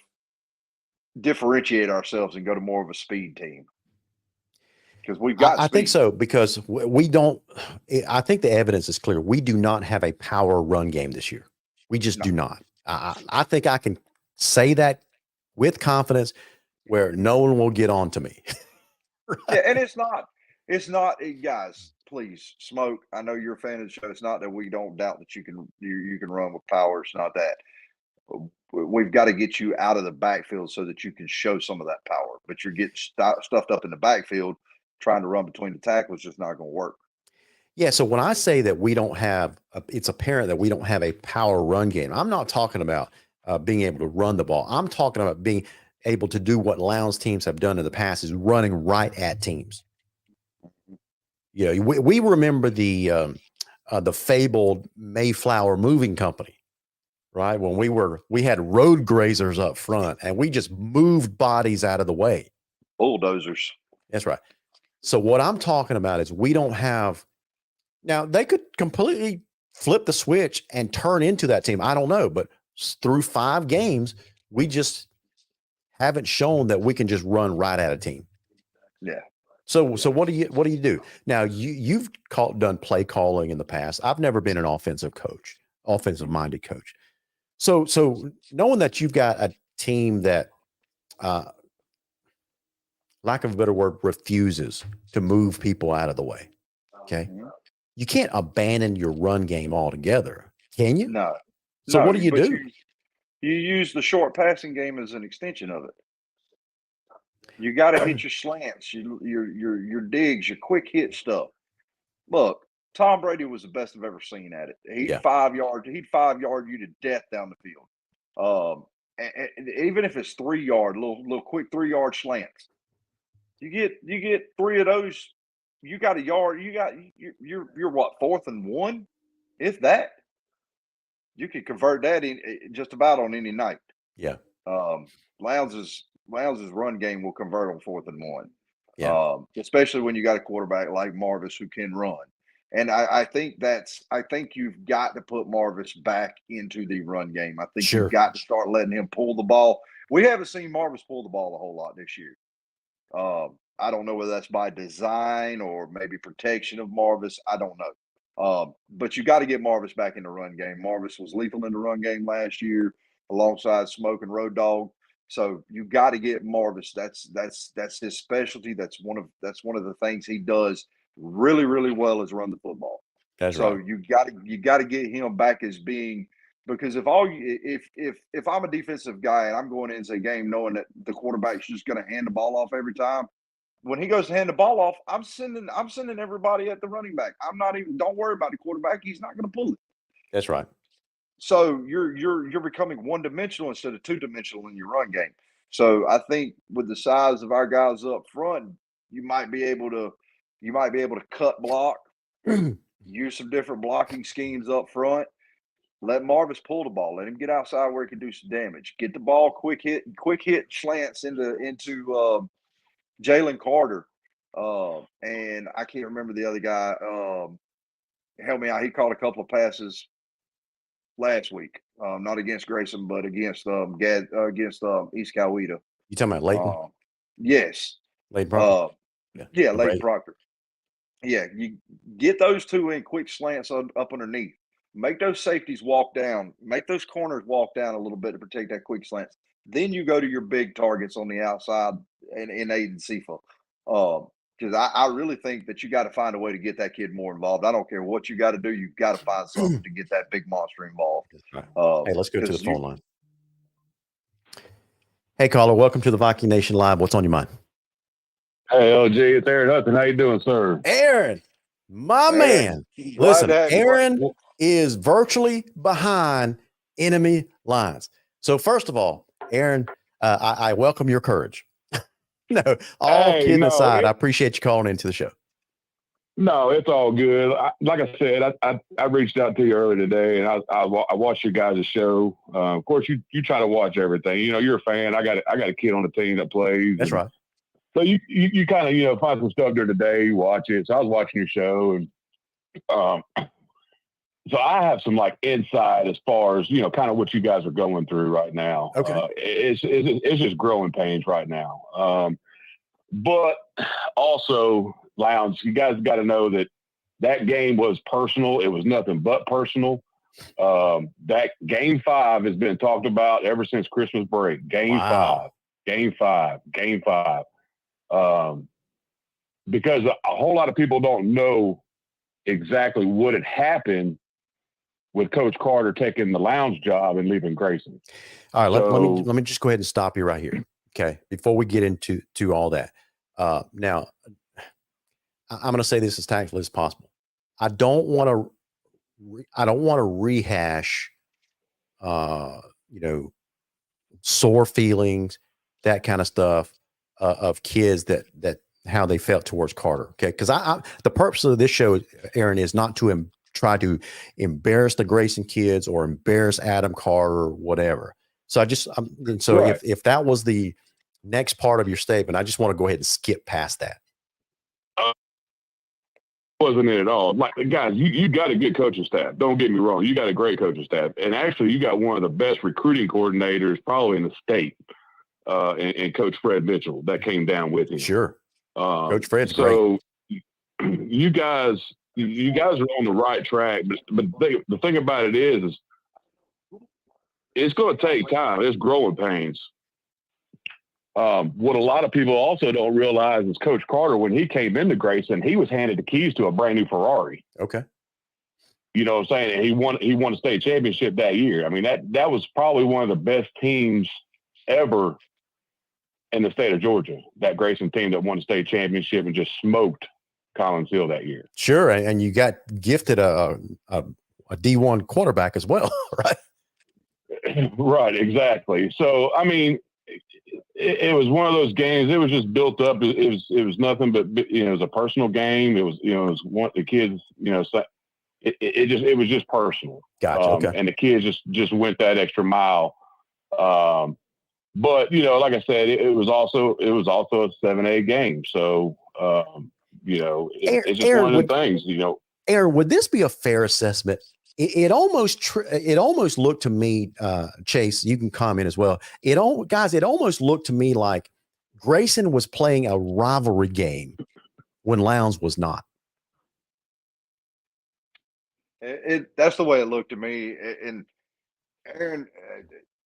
differentiate ourselves and go to more of a speed team. Because we've got I think so, because we don't – I think the evidence is clear. We do not have a power run game this year. We just do not. I think I can say that with confidence where no one will get on to me. Right? Yeah, and it's not guys, please, Smoke, I know you're a fan of the show. It's not that we don't doubt that you can run with power. It's not that. We've got to get you out of the backfield so that you can show some of that power. But you're getting stuffed up in the backfield trying to run between the tackles, just not going to work. Yeah, so when I say that we don't have, it's apparent that we don't have a power run game. I'm not talking about being able to run the ball. I'm talking about being able to do what Lowndes teams have done in the past, is running right at teams. You know, we remember the fabled Mayflower Moving Company, right? When we had road grazers up front and we just moved bodies out of the way. Bulldozers. That's right. So what I'm talking about is we don't have. Now, they could completely flip the switch and turn into that team. I don't know, but through 5 games, we just haven't shown that we can just run right at a team. Yeah. So what do you do? Now, you've done play calling in the past. I've never been an offensive minded coach. So knowing that you've got a team that, lack of a better word, refuses to move people out of the way. Okay. Mm-hmm. You can't abandon your run game altogether, can you? No. So no, what do you do? You use the short passing game as an extension of it. You got to hit your slants, your digs, your quick hit stuff. Look, Tom Brady was the best I've ever seen at it. He'd 5 yard you to death down the field. And even if it's 3 yard, little quick 3 yard slants, you get 3 of those. You got a yard. You're what, 4th and 1, if that. You could convert that in just about on any night. Yeah. Lowndes' run game will convert on 4th and 1. Yeah. Especially when you got a quarterback like Marvis who can run. And I think you've got to put Marvis back into the run game. I think you've got to start letting him pull the ball. We haven't seen Marvis pull the ball a whole lot this year. I don't know whether that's by design or maybe protection of Marvis. I don't know. But you got to get Marvis back in the run game. Marvis was lethal in the run game last year alongside Smoke and Road Dogg. So you got to get Marvis. That's his specialty. That's one of the things he does really, really well, is run the football. That's so right. You got to get him back as being, because if I'm a defensive guy and I'm going into a game knowing that the quarterback's just going to hand the ball off every time, when he goes to hand the ball off, I'm sending everybody at the running back. Don't worry about the quarterback. He's not going to pull it. That's right. So you're becoming one-dimensional instead of two-dimensional in your run game. So I think with the size of our guys up front, you might be able to cut block, use some different blocking schemes up front. Let Marvis pull the ball. Let him get outside where he can do some damage. Get the ball quick hit slants into Jalen Carter. And I can't remember the other guy. Help me out. He caught a couple of passes last week, not against Grayson, but against East Coweta. You talking about Leighton? Yes. Leighton Proctor? Leighton Proctor. Yeah, you get those two in quick slants up underneath. Make those safeties walk down. Make those corners walk down a little bit to protect that quick slants. Then you go to your big targets on the outside in Aiden Sifa. Because I really think that you got to find a way to get that kid more involved. I don't care what you got to do. You've got to find something to get that big monster involved. Right. Hey, let's go to the phone line. Hey, caller, welcome to the Viking Nation Live. What's on your mind? Hey, LG, it's Aaron Hudson. How you doing, sir? Aaron, my man. Listen, Aaron is virtually behind enemy lines. So first of all, Aaron, I welcome your courage. No, kidding aside, I appreciate you calling into the show. No, it's all good. Like I said, I reached out to you earlier today, and I watched your guys' show. Of course, you try to watch everything. You know, you're a fan. I got a kid on the team that plays. That's right. So you kind of find some stuff during the day, you watch it. So I was watching your show, and so I have some like insight as far as kind of what you guys are going through right now. Okay, it's just growing pains right now. But also, Lowndes, you guys got to know that game was personal. It was nothing but personal. That Game 5 has been talked about ever since Christmas break. Game 5. Because a whole lot of people don't know exactly what had happened with Coach Carter taking the Lowndes job and leaving Grayson. All right, let me just go ahead and stop you right here. Okay, before we get into all that. Now, I'm going to say this as tactfully as possible. I don't want to rehash, sore feelings, that kind of stuff of kids that how they felt towards Carter. Okay, because the purpose of this show, Aaron, is not to try to embarrass the Grayson kids or embarrass Adam Carter or whatever. So Right. if that was the next part of your statement, I just want to go ahead and skip past that. Wasn't it at all. Like, guys, you got a good coaching staff. Don't get me wrong. You got a great coaching staff. And actually, you got one of the best recruiting coordinators probably in the state, and Coach Fred Mitchell that came down with him. Sure. Coach Fred's great. You guys are on the right track. But the thing about it is it's going to take time. It's growing pains. What a lot of people also don't realize is Coach Carter, when he came into Grayson, he was handed the keys to a brand new Ferrari. Okay. You know what I'm saying? And he won a state championship that year. I mean, that was probably one of the best teams ever in the state of Georgia, that Grayson team that won the state championship and just smoked Collins Hill that year. Sure. And you got gifted a D1 quarterback as well, right? Right, exactly. So, I mean, it was one of those games. It was just built up. It was nothing but, it was a personal game. It was one the kids. It was just personal. Gotcha. Okay. And the kids just went that extra mile. But like I said, it was also a 7A game. So it's just Aaron, one of the things. Aaron, would this be a fair assessment? It almost looked to me, Chase, you can comment as well. It almost looked to me like Grayson was playing a rivalry game when Lowndes was not. That's the way it looked to me. And Aaron,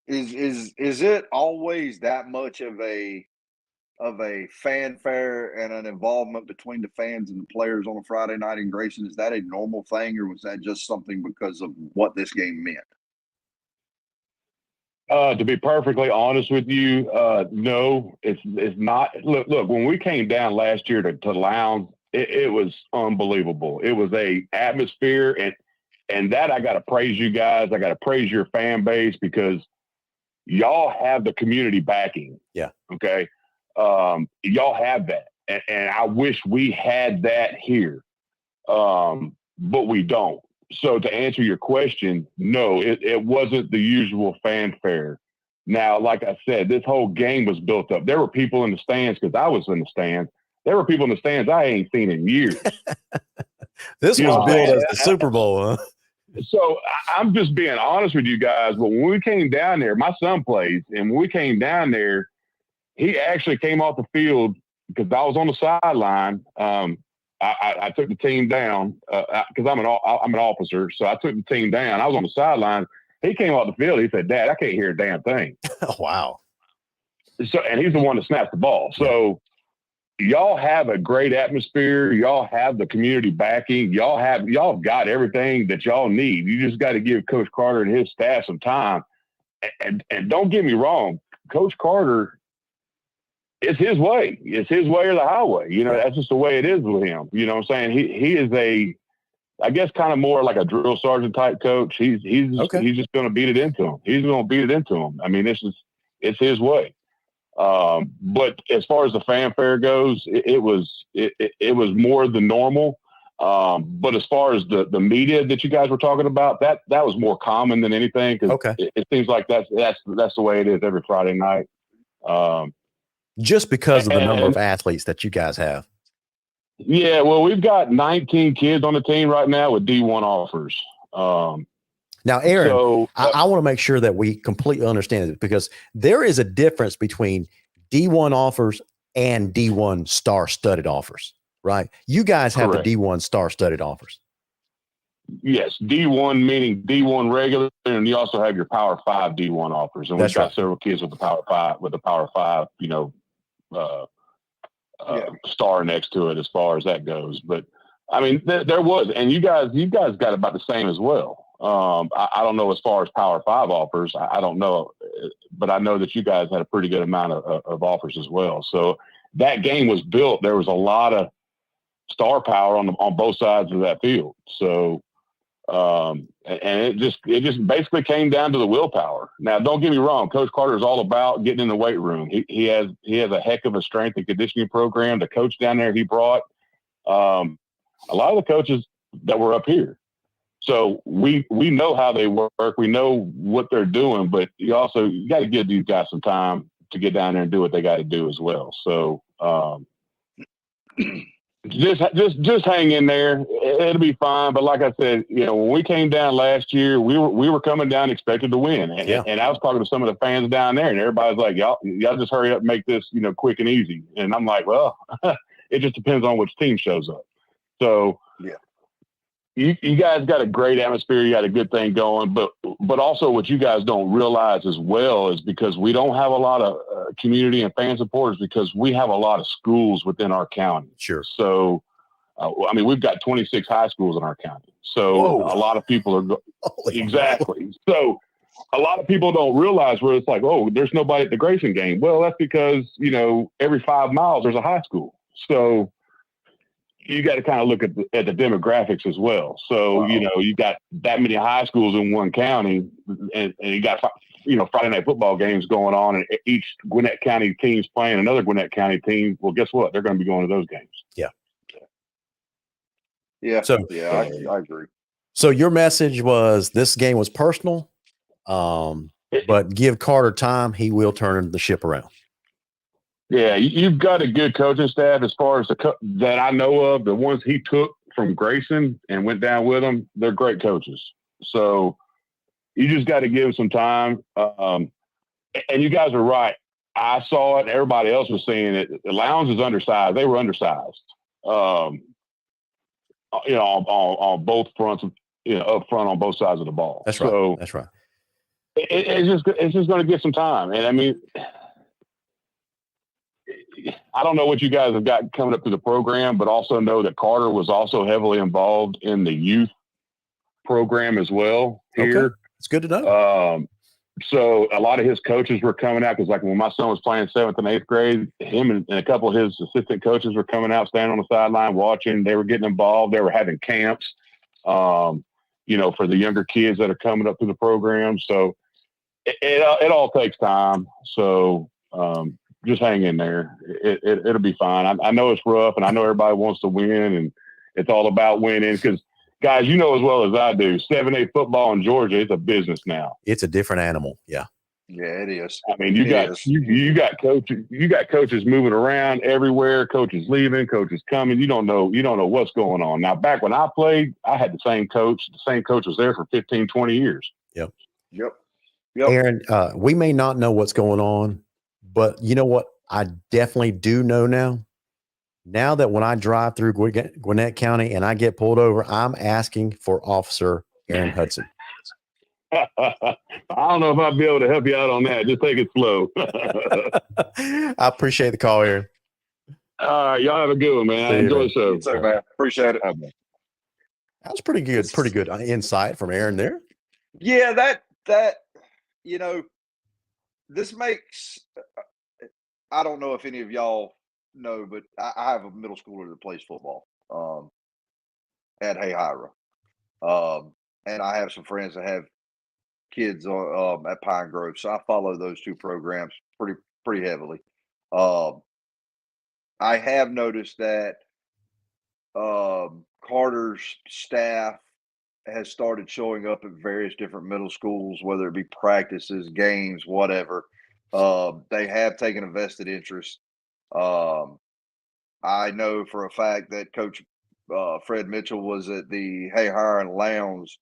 is it always that much of a fanfare and an involvement between the fans and the players on a Friday night in Grayson? Is that a normal thing, or was that just something because of what this game meant? To be perfectly honest with you, no, it's not. Look, when we came down last year to Lowndes, it was unbelievable. It was a atmosphere, and that I got to praise you guys. I got to praise your fan base because y'all have the community backing. Yeah. Okay. Y'all have that. And I wish we had that here. But we don't. So to answer your question, no, it wasn't the usual fanfare. Now, like I said, this whole game was built up. There were people in the stands because I was in the stands. There were people in the stands I ain't seen in years. This was billed as the Super Bowl, huh? So I'm just being honest with you guys. But when we came down there, my son plays, and when we came down there, he actually came off the field because I was on the sideline. I took the team down because I'm an officer, so I took the team down. I was on the sideline. He came off the field. He said, "Dad, I can't hear a damn thing." Oh, wow. So, and he's the one that snapped the ball. So y'all have a great atmosphere. Y'all have the community backing. Y'all got everything that y'all need. You just got to give Coach Carter and his staff some time. And don't get me wrong, Coach Carter, it's his way. It's his way or the highway. That's just the way it is with him. You know what I'm saying? He is I guess kind of more like a drill sergeant type coach. He's just going to beat it into him. He's going to beat it into him. I mean, it's his way. But as far as the fanfare goes, it was more than normal. But as far as the media that you guys were talking about, that was more common than anything. Okay. It seems like that's the way it is every Friday night. Just because of the number of athletes that you guys have. Yeah, well, we've got 19 kids on the team right now with D1 offers. Now, Aaron, I want to make sure that we completely understand it, because there is a difference between D1 offers and D1 star-studded offers, right? You guys have Correct. the D1 star-studded offers. Yes, D1 meaning D1 regular, and you also have your Power 5 D1 offers. And That's we've got right. several kids with the Power 5, star next to it as far as that goes. But I mean, there was, and you guys got about the same as well. I don't know as far as Power 5 offers. I don't know, but I know that you guys had a pretty good amount of offers as well. So that game was built. There was a lot of star power on both sides of that field. So, and it just basically came down to the willpower. Now, don't get me wrong. Coach Carter is all about getting in the weight room. He has a heck of a strength and conditioning program. The coach down there he brought, a lot of the coaches that were up here. So we know how they work. We know what they're doing, but you got to give these guys some time to get down there and do what they got to do as well. So just hang in there. It'll be fine. But like I said, when we came down last year, we were coming down expected to win. And I was talking to some of the fans down there, and everybody's like, y'all just hurry up and make this, quick and easy. And I'm like, well, it just depends on which team shows up. So yeah. You guys got a great atmosphere. You got a good thing going, but also what you guys don't realize as well is because we don't have a lot of community and fan supporters because we have a lot of schools within our county. Sure. So, I mean, we've got 26 high schools in our county. So a lot of people are exactly. So a lot of people don't realize where it's like, oh, there's nobody at the Grayson game. Well, that's because, every 5 miles there's a high school. So you got to kind of look at the demographics as well. So, you got that many high schools in one county and you got, Friday night football games going on and each Gwinnett County team's playing another Gwinnett County team. Well, guess what? They're going to be going to those games. Yeah. Yeah. So, I agree. So your message was this game was personal, but give Carter time. He will turn the ship around. Yeah, you've got a good coaching staff as far as that I know of. The ones he took from Grayson and went down with him, they're great coaches. So you just got to give them some time. And you guys are right. I saw it. Everybody else was saying it. The Lowndes is undersized. They were undersized. On both fronts. Up front on both sides of the ball. That's right. So that's right. It's just going to get some time. And I mean, I don't know what you guys have got coming up to the program, but also know that Carter was also heavily involved in the youth program as well here. Okay. It's good to know. So a lot of his coaches were coming out because like when my son was playing 7th and 8th grade, him and a couple of his assistant coaches were coming out, standing on the sideline, watching. They were getting involved. They were having camps, for the younger kids that are coming up through the program. So it all takes time. So, just hang in there. It'll be fine. I know it's rough, and I know everybody wants to win, and it's all about winning. Because, guys, you know as well as I do, 7A football in Georgia, it's a business now. It's a different animal. Yeah. Yeah, it is. I mean, you got coaches moving around everywhere. Coaches leaving, coaches coming. You don't know what's going on. Now, back when I played, I had the same coach. The same coach was there for 15, 20 years. Yep. Aaron, we may not know what's going on, but you know what? I definitely do know now. Now that when I drive through Gwinnett County and I get pulled over, I'm asking for Officer Aaron Hudson. I don't know if I'll be able to help you out on that. Just take it slow. I appreciate the call, Aaron. All right. Y'all have a good one, man. I enjoy the show. Yes, sir, man. Appreciate it. That was pretty good. Pretty good insight from Aaron there. Yeah, that this makes I don't know if any of y'all know, but I have a middle schooler that plays football at Hayhira. And I have some friends that have kids at Pine Grove. So I follow those two programs pretty heavily. I have noticed that Carter's staff has started showing up at various different middle schools, whether it be practices, games, whatever. They have taken a vested interest. I know for a fact that Coach Fred Mitchell was at the Hayhire and Lowndes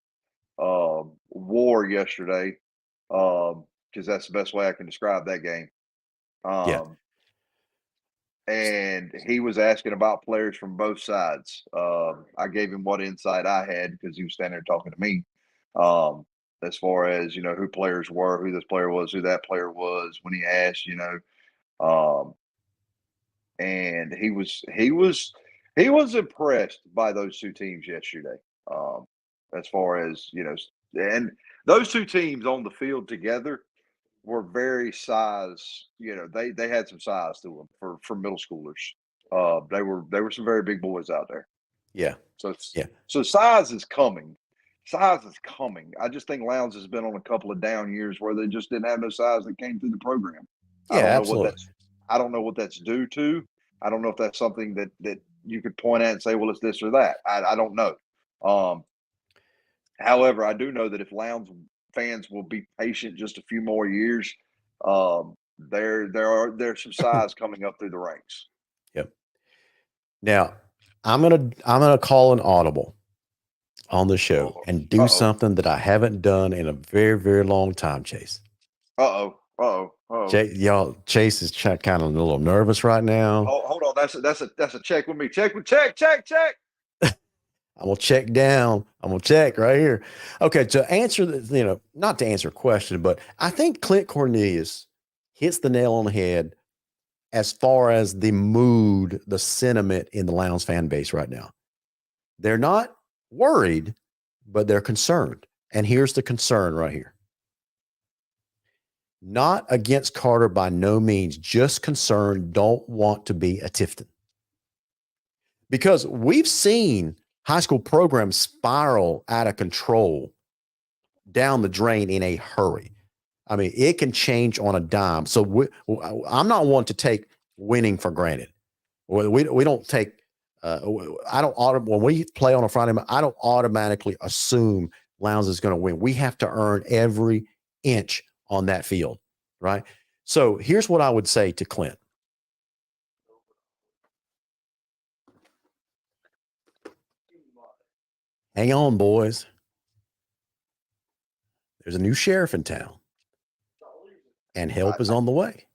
war yesterday, because that's the best way I can describe that game. And he was asking about players from both sides. I gave him what insight I had because he was standing there talking to me, as far as, who players were, who this player was, who that player was when he asked, and he was He was impressed by those two teams yesterday. As far as and those two teams on the field together were very size. They had some size to them for middle schoolers. They were some very big boys out there. Yeah. So size is coming. Size is coming. I just think Lowndes has been on a couple of down years where they just didn't have no size that came through the program. Yeah, absolutely. I don't know what that's due to. I don't know if that's something that you could point at and say, well, it's this or that. I don't know. However, I do know that if Lowndes fans will be patient just a few more years, there's some size coming up through the ranks. Yep. Now I'm gonna call an audible on the show and do something that I haven't done in a very, very long time, Chase. Chase is kind of a little nervous right now. Hold on, that's a check with me. Check. I'm gonna check down. I'm gonna check right here. Okay, to answer the, not to answer a question, but I think Clint Cornelius hits the nail on the head as far as the mood, the sentiment in the Lowndes fan base right now. They're not worried, but they're concerned. And here's the concern right here. Not against Carter by no means, just concerned, don't want to be a Tifton. Because we've seen high school programs spiral out of control down the drain in a hurry. I mean, it can change on a dime. So I'm not one to take winning for granted. We don't take, when we play on a Friday night, I don't automatically assume Lowndes is going to win. We have to earn every inch on that field, right? So here's what I would say to Clint. Hang on, boys. There's a new sheriff in town, and help is on the way.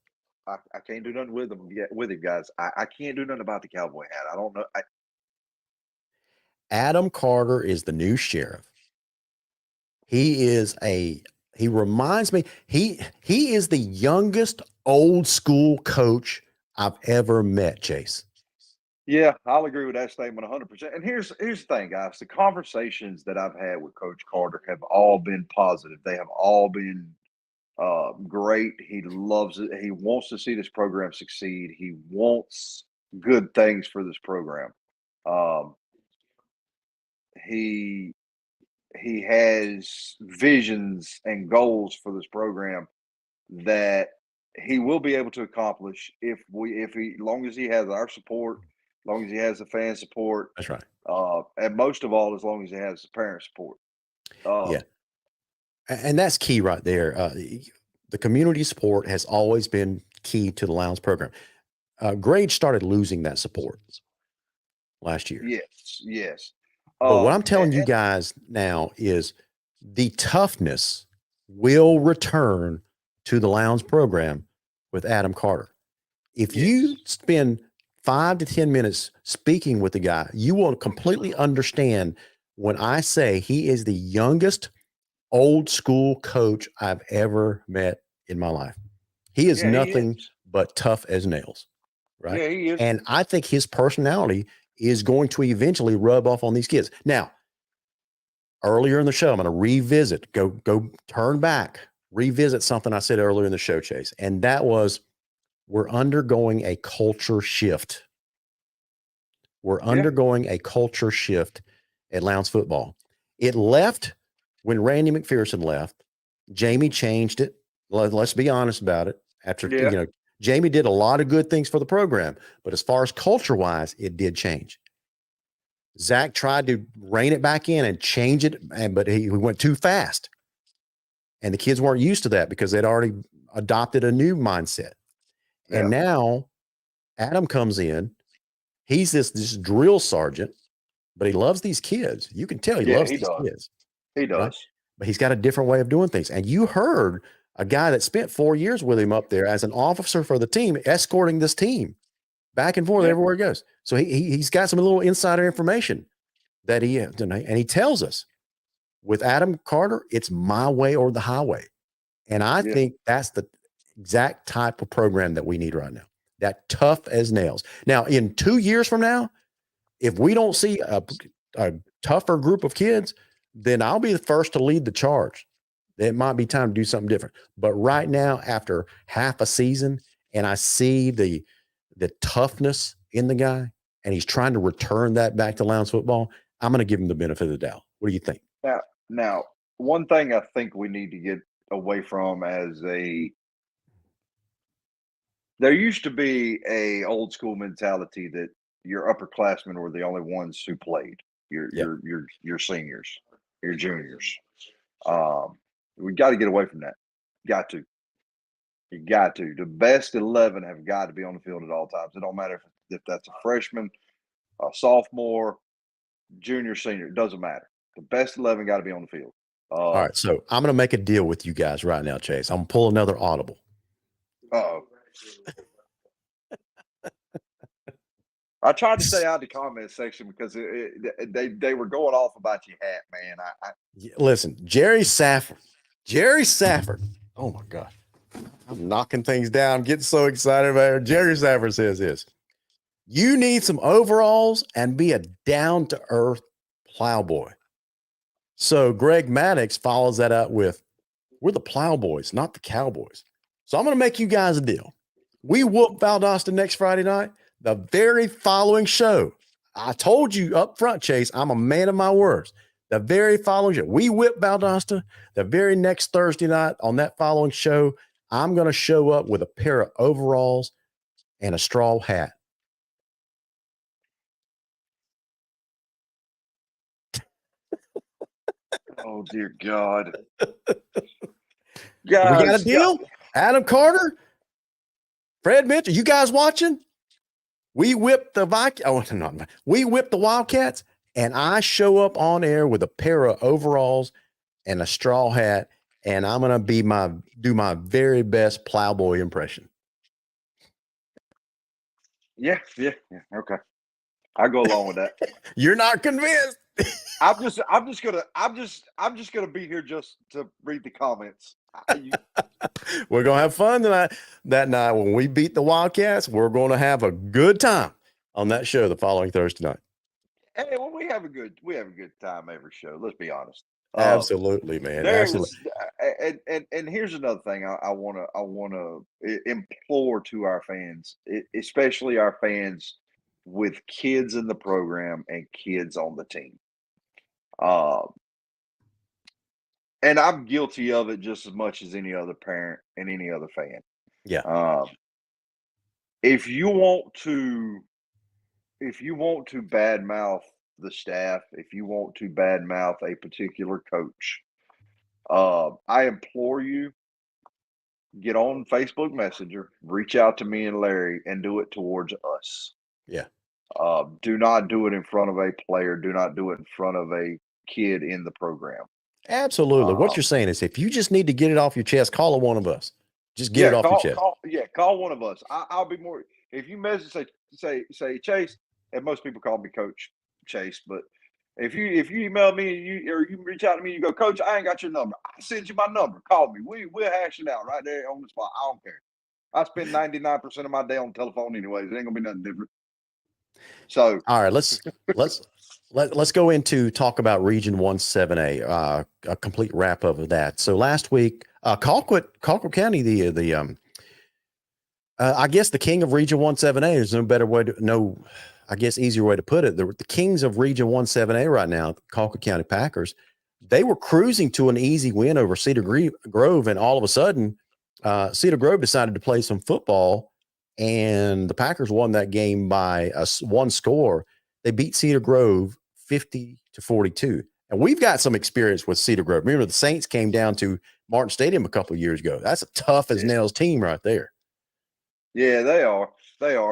I can't do nothing with him guys. I can't do nothing about the cowboy hat. I don't know. Adam Carter is the new sheriff. He reminds me, he is the youngest old school coach I've ever met, Chase. Yeah, I'll agree with that statement 100%. And here's the thing, guys. The conversations that I've had with Coach Carter have all been positive. They have all been great. He loves it. He wants to see this program succeed. He wants good things for this program. He has visions and goals for this program that he will be able to accomplish as long as he has our support, as long as he has the fan support. That's right. And most of all, as long as he has the parent support. Yeah. And that's key right there. The community support has always been key to the Lowndes program. Grade started losing that support last year. Yes. But what I'm telling you guys now is the toughness will return to the Lowndes program with Adam Carter. If you spend 5 to 10 minutes speaking with the guy, you will completely understand when I say he is the youngest old school coach I've ever met in my life. He is nothing but tough as nails, right? Yeah, he is. And I think his personality is going to eventually rub off on these kids. Now, earlier in the show, I'm going to revisit, go turn back, revisit something I said earlier in the show, Chase. And that was, we're undergoing a culture shift. We're undergoing a culture shift at Lowndes football. It left when Randy McPherson left. Jamie changed it. Let's be honest about it. Jamie did a lot of good things for the program, but as far as culture-wise, it did change. Zach tried to rein it back in and change it, but he went too fast. And the kids weren't used to that because they'd already adopted a new mindset. Yeah. And now Adam comes in. He's this drill sergeant, but he loves these kids. You can tell he loves these kids. He does. Right? But he's got a different way of doing things. And you heard a guy that spent 4 years with him up there as an officer for the team, escorting this team back and forth everywhere he goes. So he's got some little insider information that and he tells us with Adam Carter, it's my way or the highway. And I think that's the exact type of program that we need right now. That tough as nails. Now, in 2 years from now, If we don't see a tougher group of kids, then I'll be the first to lead the charge. It might be time to do something different. But right now, after half a season, and I see the toughness in the guy, and he's trying to return that back to Lowndes football, I'm going to give him the benefit of the doubt. What do you think? Now, one thing I think we need to get away from there used to be a old school mentality that your upperclassmen were the only ones who played. Your seniors, your juniors. We got to get away from that. Got to. You got to. The best 11 have got to be on the field at all times. It don't matter if that's a freshman, a sophomore, junior, senior. It doesn't matter. The best 11 got to be on the field. All right, so I'm going to make a deal with you guys right now, Chase. I'm going to pull another audible. Uh-oh. I tried to stay out of the comment section because they were going off about your hat, man. Listen, Jerry Safford. Oh, my God. I'm knocking things down, getting so excited about it. Jerry Safford says this. You need some overalls and be a down-to-earth plowboy. So Greg Maddox follows that up with, we're the plowboys, not the cowboys. So I'm going to make you guys a deal. We whoop Valdosta next Friday night. The very following show, I told you up front, Chase, I'm a man of my words. The very following show, we whip Valdosta. The very next Thursday night on that following show, I'm going to show up with a pair of overalls and a straw hat. Oh, dear God. We got a deal? Adam Carter, Fred Mitchell, you guys watching? We whipped the Viking. Oh, no, we whipped the Wildcats, and I show up on air with a pair of overalls and a straw hat, and I'm gonna do my very best plowboy impression. Yeah. Okay, I go along with that. You're not convinced? I'm just gonna be here just to read the comments. We're gonna have fun tonight. That night when we beat the Wildcats, we're gonna have a good time on that show the following Thursday night. Hey, well, we have a good time every show. Let's be honest. Absolutely, man. Absolutely. And here's another thing I wanna implore to our fans, especially our fans with kids in the program and kids on the team. And I'm guilty of it just as much as any other parent and any other fan. Yeah. If you want to badmouth the staff, if you want to badmouth a particular coach, I implore you, get on Facebook Messenger, reach out to me and Larry, and do it towards us. Yeah. Do not do it in front of a player. Do not do it in front of a kid in the program. Absolutely. What you're saying is if you just need to get it off your chest, call one of us. Just get it off your chest. Call one of us. I'll be more. If you message, say Chase, and most people call me Coach Chase, but if you email me or you reach out to me, you go, Coach, I ain't got your number. I send you my number. Call me. We'll hash it out right there on the spot. I don't care. I spend 99% of my day on the telephone anyways. It ain't gonna be nothing different. So all right, let's go into talk about Region 17A, a complete wrap up of that. So last week, Colquitt County, I guess the king of Region 17A is easier way to put it. The kings of Region 17A right now, Colquitt County Packers, they were cruising to an easy win over Cedar Grove, and all of a sudden, Cedar Grove decided to play some football, and the Packers won that game by one score. They beat Cedar Grove 50-42. And we've got some experience with Cedar Grove. Remember, the Saints came down to Martin Stadium a couple of years ago. That's a tough as nails team right there. Yeah, they are.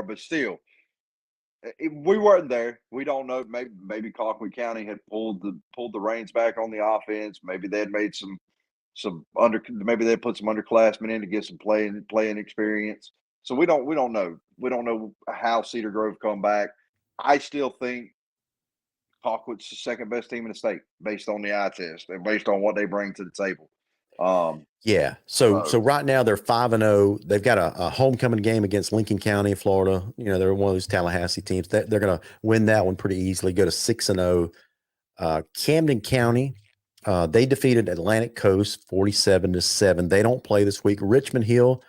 But still, we weren't there. We don't know. Maybe Colquitt County had pulled the reins back on the offense. Maybe they had made maybe they put some underclassmen in to get some playing experience. So we don't know. We don't know how Cedar Grove come back. I still think Colquitt's the second best team in the state based on the eye test and based on what they bring to the table. Yeah. So right now they're 5-0. They've got a homecoming game against Lincoln County, Florida. You know, they're one of those Tallahassee teams. They're going to win that one pretty easily. Go to 6-0. Camden County, they defeated Atlantic Coast 47-7. They don't play this week. Richmond Hill,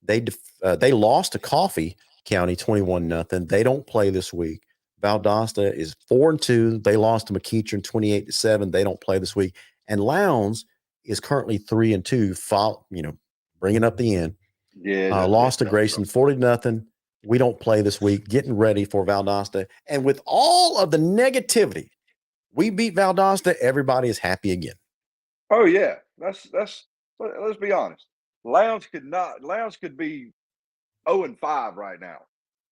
they lost to Coffee County 21-0. They don't play this week. Valdosta is 4-2. They lost to McEachern 28-7. They don't play this week. And Lowndes is currently 3-2. Bringing up the end. Yeah, lost to Grayson 40-0. We don't play this week. Getting ready for Valdosta, and with all of the negativity, we beat Valdosta. Everybody is happy again. Oh yeah, that's. Let's be honest. Lowndes could be 0-5 right now.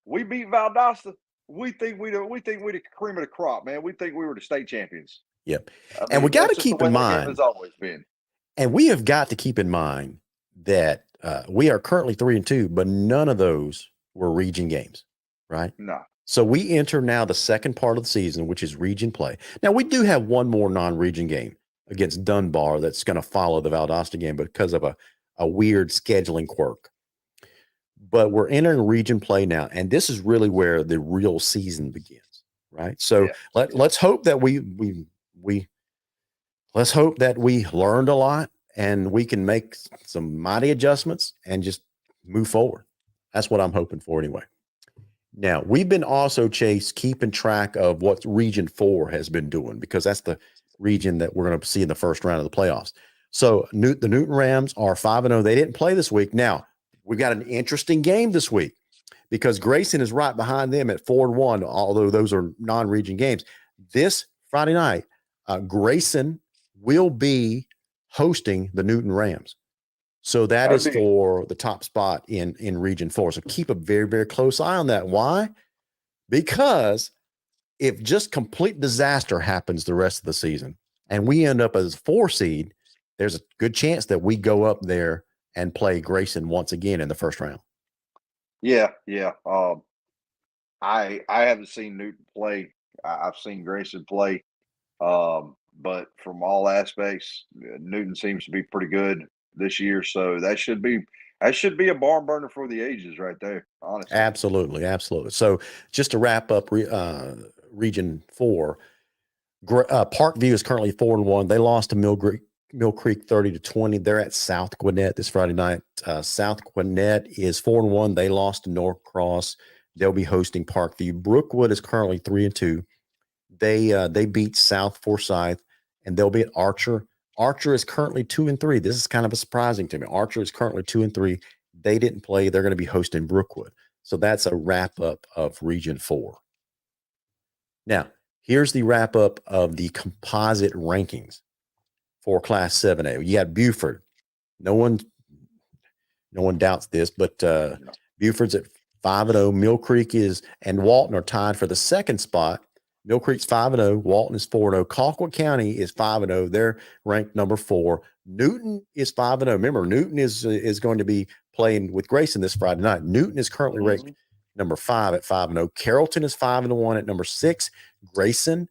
We beat Valdosta. We think we're the cream of the crop, man. We think we were the state champions. Yep. And we got to keep in mind, has always been. And we have got to keep in mind that we are currently 3-2, but none of those were region games, right? No. So we enter now the second part of the season, which is region play. Now we do have one more non-region game against Dunbar that's going to follow the Valdosta game because of a weird scheduling quirk. But we're entering region play now, and this is really where the real season begins, right? So let's hope that let's hope that we learned a lot and we can make some mighty adjustments and just move forward. That's what I'm hoping for anyway. Now, we've been also, Chase, keeping track of what Region 4 has been doing, because that's the region that we're going to see in the first round of the playoffs. So the Newton Rams are 5-0. They didn't play this week. Now, we've got an interesting game this week because Grayson is right behind them at 4-1, although those are non-region games. This Friday night, Grayson will be hosting the Newton Rams. So that is for the top spot in Region 4. So keep a very, very close eye on that. Why? Because if just complete disaster happens the rest of the season and we end up as a 4 seed, there's a good chance that we go up there and play Grayson once again in the first round. Yeah. I haven't seen Newton play. I've seen Grayson play. But from all aspects, Newton seems to be pretty good this year. So that should be a barn burner for the ages right there, honestly. Absolutely. So just to wrap up Region 4, Parkview is currently 4-1. They lost to Mill Creek 30-20. They're at South Gwinnett this Friday night. South Gwinnett is 4-1. They lost to Norcross. They'll be hosting Parkview. Brookwood is currently 3-2. They beat South Forsyth, and they'll be at Archer. Archer is currently 2-3. This is kind of surprising to me. Archer is currently 2-3. They didn't play. They're going to be hosting Brookwood. So that's a wrap up of Region 4. Now, here's the wrap up of the composite rankings for Class 7A. You got Buford. No one doubts this, but Buford's at 5-0. Mill Creek and Walton are tied for the second spot. Mill Creek's 5-0. Walton is 4-0. Colquitt County is 5-0. They're ranked number 4. Newton is 5-0. Remember, Newton is going to be playing with Grayson this Friday night. Newton is currently ranked number 5 at 5-0. Carrollton is 5-1 at number 6. Grayson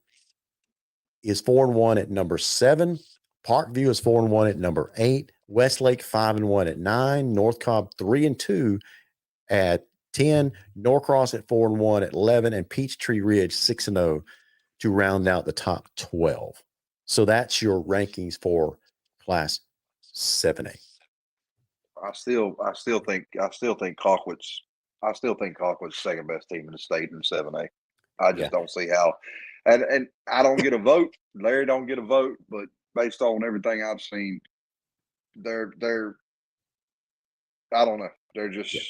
is 4-1 at number 7. Parkview is 4-1 at number 8. Westlake 5-1 at 9. North Cobb 3-2 at 10, Norcross at 4-1 at 11, and Peachtree Ridge 6-0 to round out the top 12. So that's your rankings for Class 7A. I still think Colquitt's second best team in the state in 7A. I just don't see how, and I don't get a vote. Larry don't get a vote, but based on everything I've seen, they're I don't know. They're just. Yeah.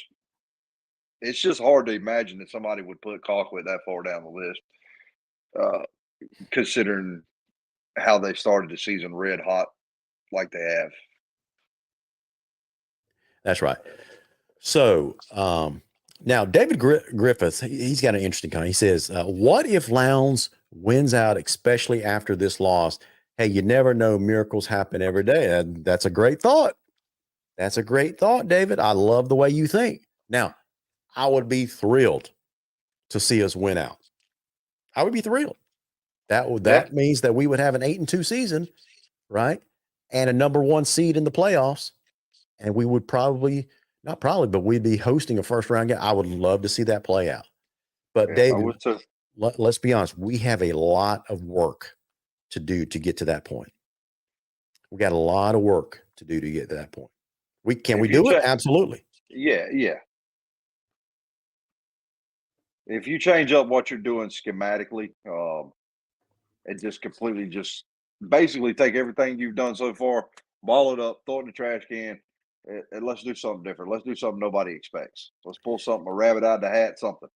It's just hard to imagine that somebody would put Colquitt that far down the list, considering how they started the season red hot like they have. That's right. So now David Griffiths, he's got an interesting comment. He says, what if Lowndes wins out, especially after this loss? Hey, you never know. Miracles happen every day. That's a great thought. That's a great thought, David. I love the way you think. Now, I would be thrilled to see us win out. I would be thrilled. That means that we would have an 8-2 season, right? and a number 1 seed in the playoffs, and we would probably not probably, but we'd be hosting a first round game. I would love to see that play out. But Yeah, I David, would too. let's be honest, we have a lot of work to do to get to that point. We got a lot of work to do to get to that point. Can we do it? Absolutely. Yeah. If you change up what you're doing schematically, and just completely basically take everything you've done so far, ball it up, throw it in the trash can, and let's do something different. Let's do something nobody expects. Let's pull something, a rabbit out of the hat, something.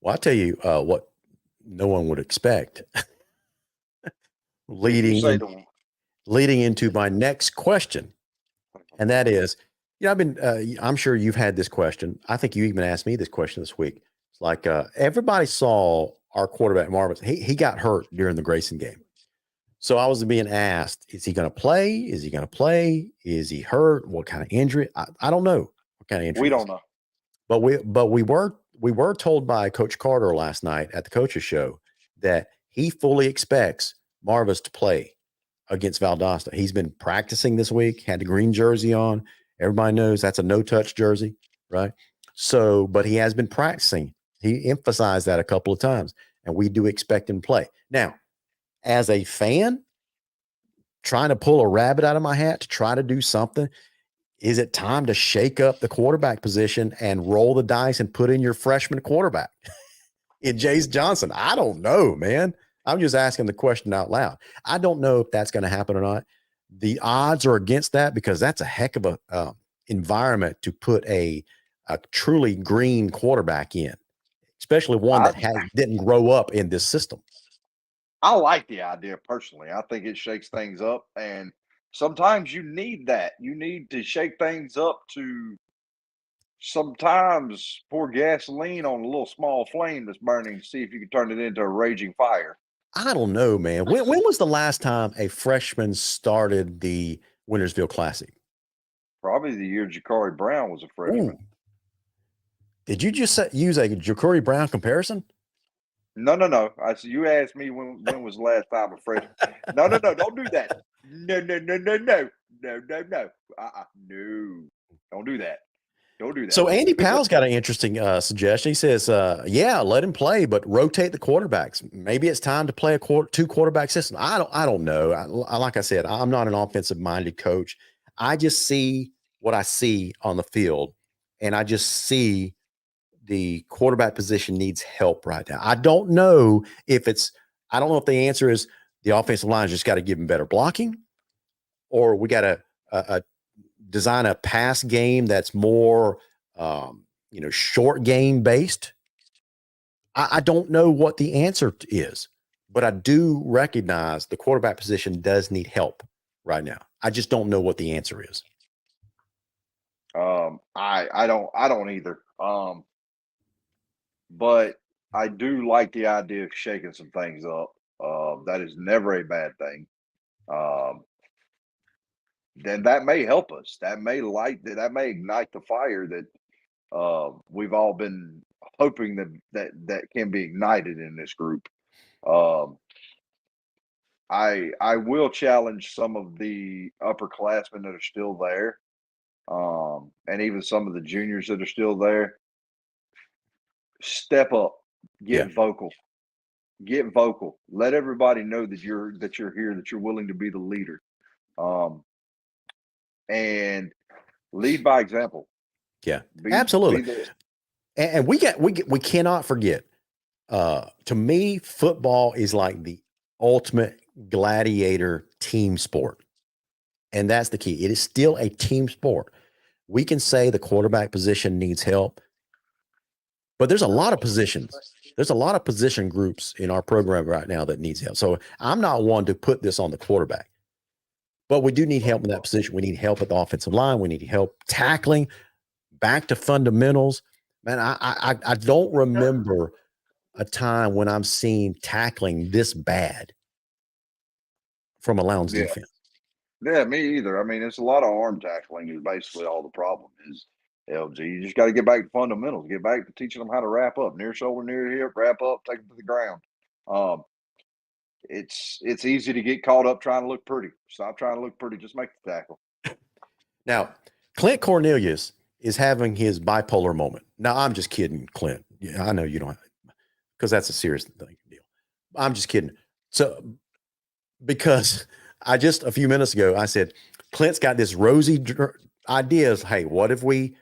Well, I'll tell you what no one would expect. leading into my next question, and that is, I've been, I'm sure you've had this question. I think you even asked me this question this week. It's like everybody saw our quarterback Marvin. He got hurt during the Grayson game, so I was being asked, is he going to play? Is he going to play? Is he hurt? What kind of injury? I don't know what kind of injury. We don't know, but we were told by Coach Carter last night at the coaches show that he fully expects Marvis to play against Valdosta. He's been practicing this week, had the green jersey on. Everybody knows that's a no-touch jersey, right? So, but he has been practicing. He emphasized that a couple of times, and we do expect him to play. Now, as a fan, trying to pull a rabbit out of my hat to try to do something, is it time to shake up the quarterback position and roll the dice and put in your freshman quarterback in Jace Johnson? I don't know, man. I'm just asking the question out loud. I don't know if that's going to happen or not. The odds are against that because that's a heck of a environment to put a truly green quarterback in, especially one that didn't grow up in this system. I like the idea personally. I think it shakes things up, and sometimes you need that. You need to shake things up to sometimes pour gasoline on a little small flame that's burning to see if you can turn it into a raging fire. I don't know, man. When was the last time a freshman started the Wintersville Classic? Probably the year Ja'Cory Brown was a freshman. Ooh. Did you just use a Ja'Cory Brown comparison? No. You asked me when was the last time a freshman. No. Don't do that. No. No. Don't do that. Don't do that. So Andy Powell's got an interesting suggestion. He says, yeah, let him play, but rotate the quarterbacks. Maybe it's time to play a 2-quarterback system. I don't know. Like I said, I'm not an offensive-minded coach. I just see what I see on the field, and I just see the quarterback position needs help right now. I don't know if the answer is the offensive line just got to give him better blocking, or we got to design a pass game that's more, short game based. I don't know what the answer is, but I do recognize the quarterback position does need help right now. I just don't know what the answer is. I don't either. But I do like the idea of shaking some things up. That is never a bad thing. Then that may help us. That may ignite the fire that we've all been hoping that can be ignited in this group. I will challenge some of the upperclassmen that are still there, and even some of the juniors that are still there. Step up, get vocal. Get vocal. Let everybody know that you're here, that you're willing to be the leader. And lead by example. Yeah, absolutely. And we cannot forget. To me, football is like the ultimate gladiator team sport, and that's the key. It is still a team sport. We can say the quarterback position needs help, but there's a lot of positions. There's a lot of position groups in our program right now that needs help. So I'm not one to put this on the quarterback, but we do need help in that position. We need help at the offensive line. We need help tackling, back to fundamentals. Man, I don't remember a time when I'm seeing tackling this bad from a Lowndes defense. Yeah, me either. I mean, it's a lot of arm tackling is basically all the problem is. LG, you just got to get back to fundamentals. Get back to teaching them how to wrap up, near shoulder, near hip, wrap up, take them to the ground. it's easy to get caught up trying to look pretty. Stop trying to look pretty. Just make the tackle. Now, Clint Cornelius is having his bipolar moment. Now, I'm just kidding, Clint. Yeah, I know you don't, because that's a serious thing, deal. I'm just kidding. So, because I just a few minutes ago I said Clint's got this rosy ideas. Hey, what if we?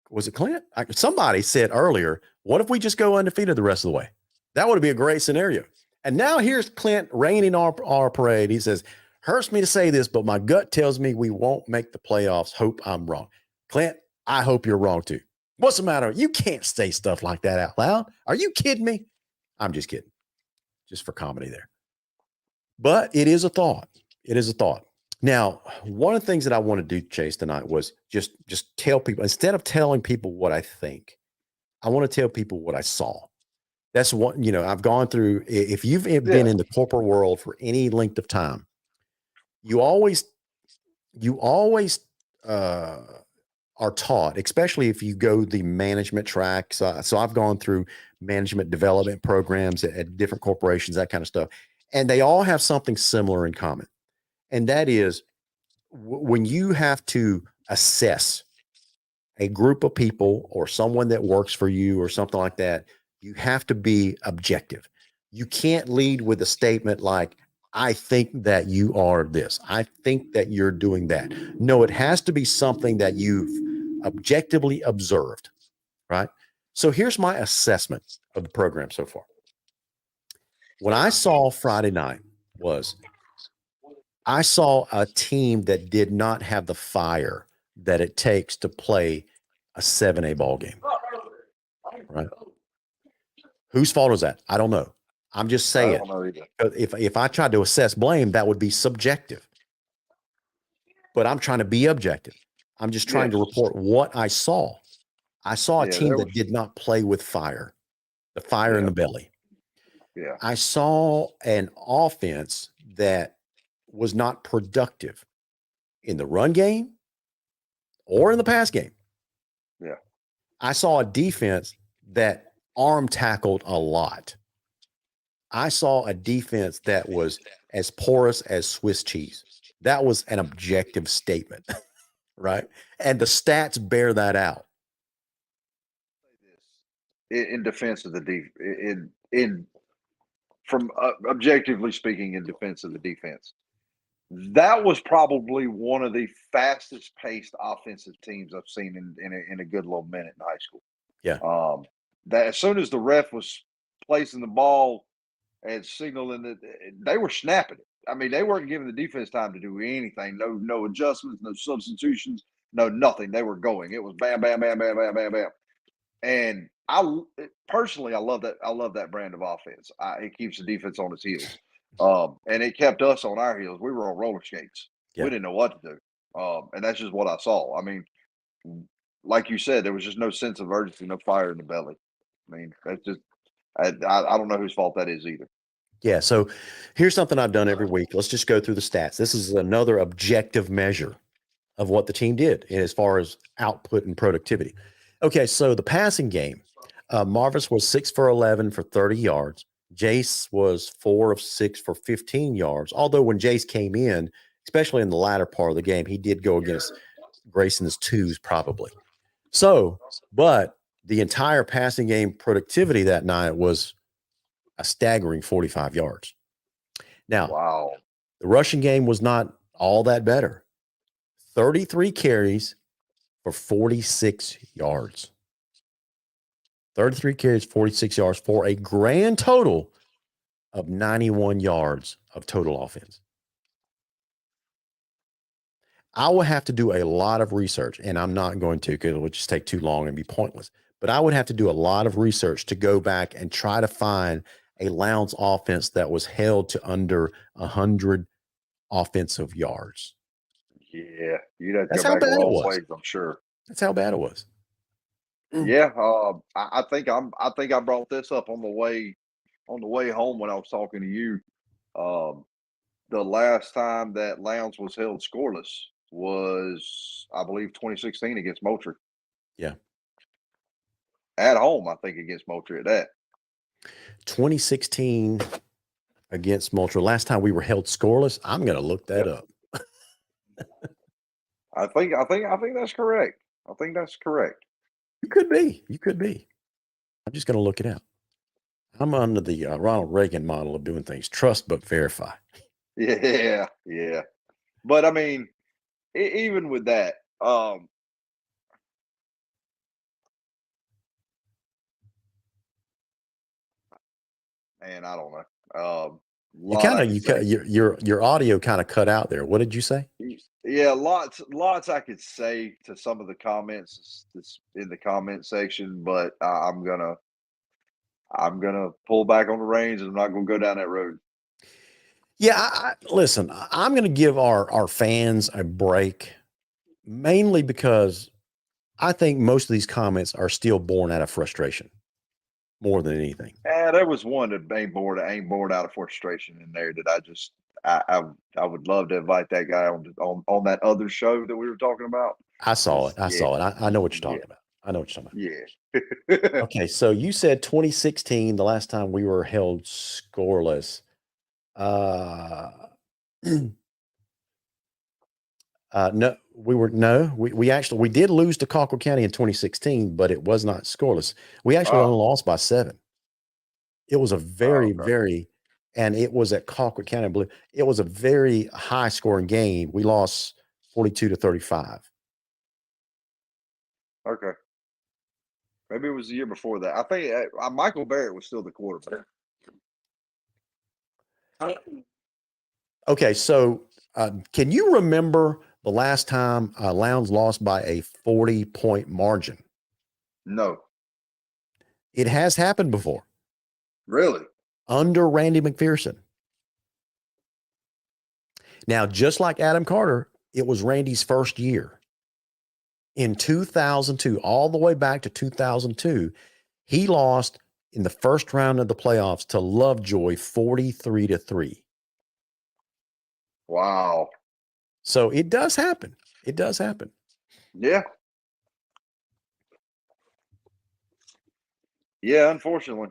Was it Clint? Somebody said earlier, what if we just go undefeated the rest of the way? That would be a great scenario. And now here's Clint raining our parade. He says, hurts me to say this, but my gut tells me we won't make the playoffs. Hope I'm wrong. Clint, I hope you're wrong too. What's the matter? You can't say stuff like that out loud. Are you kidding me? I'm just kidding. Just for comedy there. But it is a thought. It is a thought. Now, one of the things that I want to do, Chase, tonight was just tell people, instead of telling people what I think, I want to tell people what I saw. That's what, I've gone through. If you've been in the corporate world for any length of time, you always are taught, especially if you go the management track. So I've gone through management development programs at different corporations, that kind of stuff. And they all have something similar in common. And that is when you have to assess a group of people or someone that works for you or something like that, you have to be objective. You can't lead with a statement like, I think that you are this. I think that you're doing that. No, it has to be something that you've objectively observed, right? So here's my assessment of the program so far. What I saw Friday night was I saw a team that did not have the fire that it takes to play a 7A ball game, right? Whose fault is that? I don't know. I'm just saying, if I tried to assess blame, that would be subjective. But I'm trying to be objective. I'm just trying to report what I saw. I saw a team that did not play with fire, the fire in the belly. Yeah. I saw an offense that was not productive in the run game or in the pass game. Yeah. I saw a defense that arm tackled a lot. I saw a defense that was as porous as Swiss cheese. That was an objective statement, right? And the stats bear that out. In defense of the objectively speaking, in defense of the defense, that was probably one of the fastest paced offensive teams I've seen in a good little minute in high school. Yeah. That as soon as the ref was placing the ball and signaling that they were snapping it. I mean, they weren't giving the defense time to do anything. No adjustments, no substitutions, no nothing. They were going. It was bam, bam, bam, bam, bam, bam, bam. And I personally love that. I love that brand of offense. It keeps the defense on its heels, and it kept us on our heels. We were on roller skates. Yeah. We didn't know what to do, and that's just what I saw. I mean, like you said, there was just no sense of urgency, no fire in the belly. I mean, that's just I don't know whose fault that is either. Yeah. So here's something I've done every week. Let's just go through the stats. This is another objective measure of what the team did as far as output and productivity. Okay. So the passing game, Marvis was 6 for 11 for 30 yards. Jace was 4 of 6 for 15 yards. Although when Jace came in, especially in the latter part of the game, he did go against Grayson's twos probably. So, but the entire passing game productivity that night was a staggering 45 yards. Now, wow, the rushing game was not all that better. 33 carries for 46 yards. 33 carries, 46 yards for a grand total of 91 yards of total offense. I will have to do a lot of research, and I'm not going to because it would just take too long and be pointless. But I would have to do a lot of research to go back and try to find a Lowndes offense that was held to under 100 offensive yards. Yeah, you'd have to go back a long ways, I'm sure. That's how bad it was. Yeah, I think I brought this up on the way home when I was talking to you. The last time that Lowndes was held scoreless was, I believe, 2016 against Moultrie. Yeah. At home, I think, against Moultrie at that. 2016 against Moultrie. Last time we were held scoreless. I'm going to look that up. I think that's correct. I think that's correct. You could be. You could be. I'm just going to look it up. I'm under the Ronald Reagan model of doing things. Trust but verify. Yeah, yeah. But I mean, even with that, man, I don't know. You kind of your audio kind of cut out there. What did you say? Yeah, lots I could say to some of the comments that's in the comment section, but I'm gonna pull back on the reins, and I'm not gonna go down that road. Yeah, listen, I'm going to give our fans a break, mainly because I think most of these comments are still born out of frustration more than anything. There was one that ain't bored out of frustration in there that I would love to invite that guy on that other show that we were talking about. I saw it. I know what you're talking about. I know what you're talking about. Yeah. Okay, so you said 2016, the last time we were held scoreless. No, we did lose to Colquitt County in 2016, but it was not scoreless. We actually only lost by 7. It was a very, and it was at Colquitt County, I believe. It was a very high scoring game. We lost 42-35. Okay. Maybe it was the year before that. I think Michael Barrett was still the quarterback. Okay, so can you remember the last time Lowndes lost by a 40-point margin? No. It has happened before. Really? Under Randy McPherson. Now, just like Adam Carter, it was Randy's first year. In 2002, all the way back to 2002, he lost in the first round of the playoffs to Lovejoy 43-3. Wow. So it does happen. It does happen. Yeah. Yeah, unfortunately.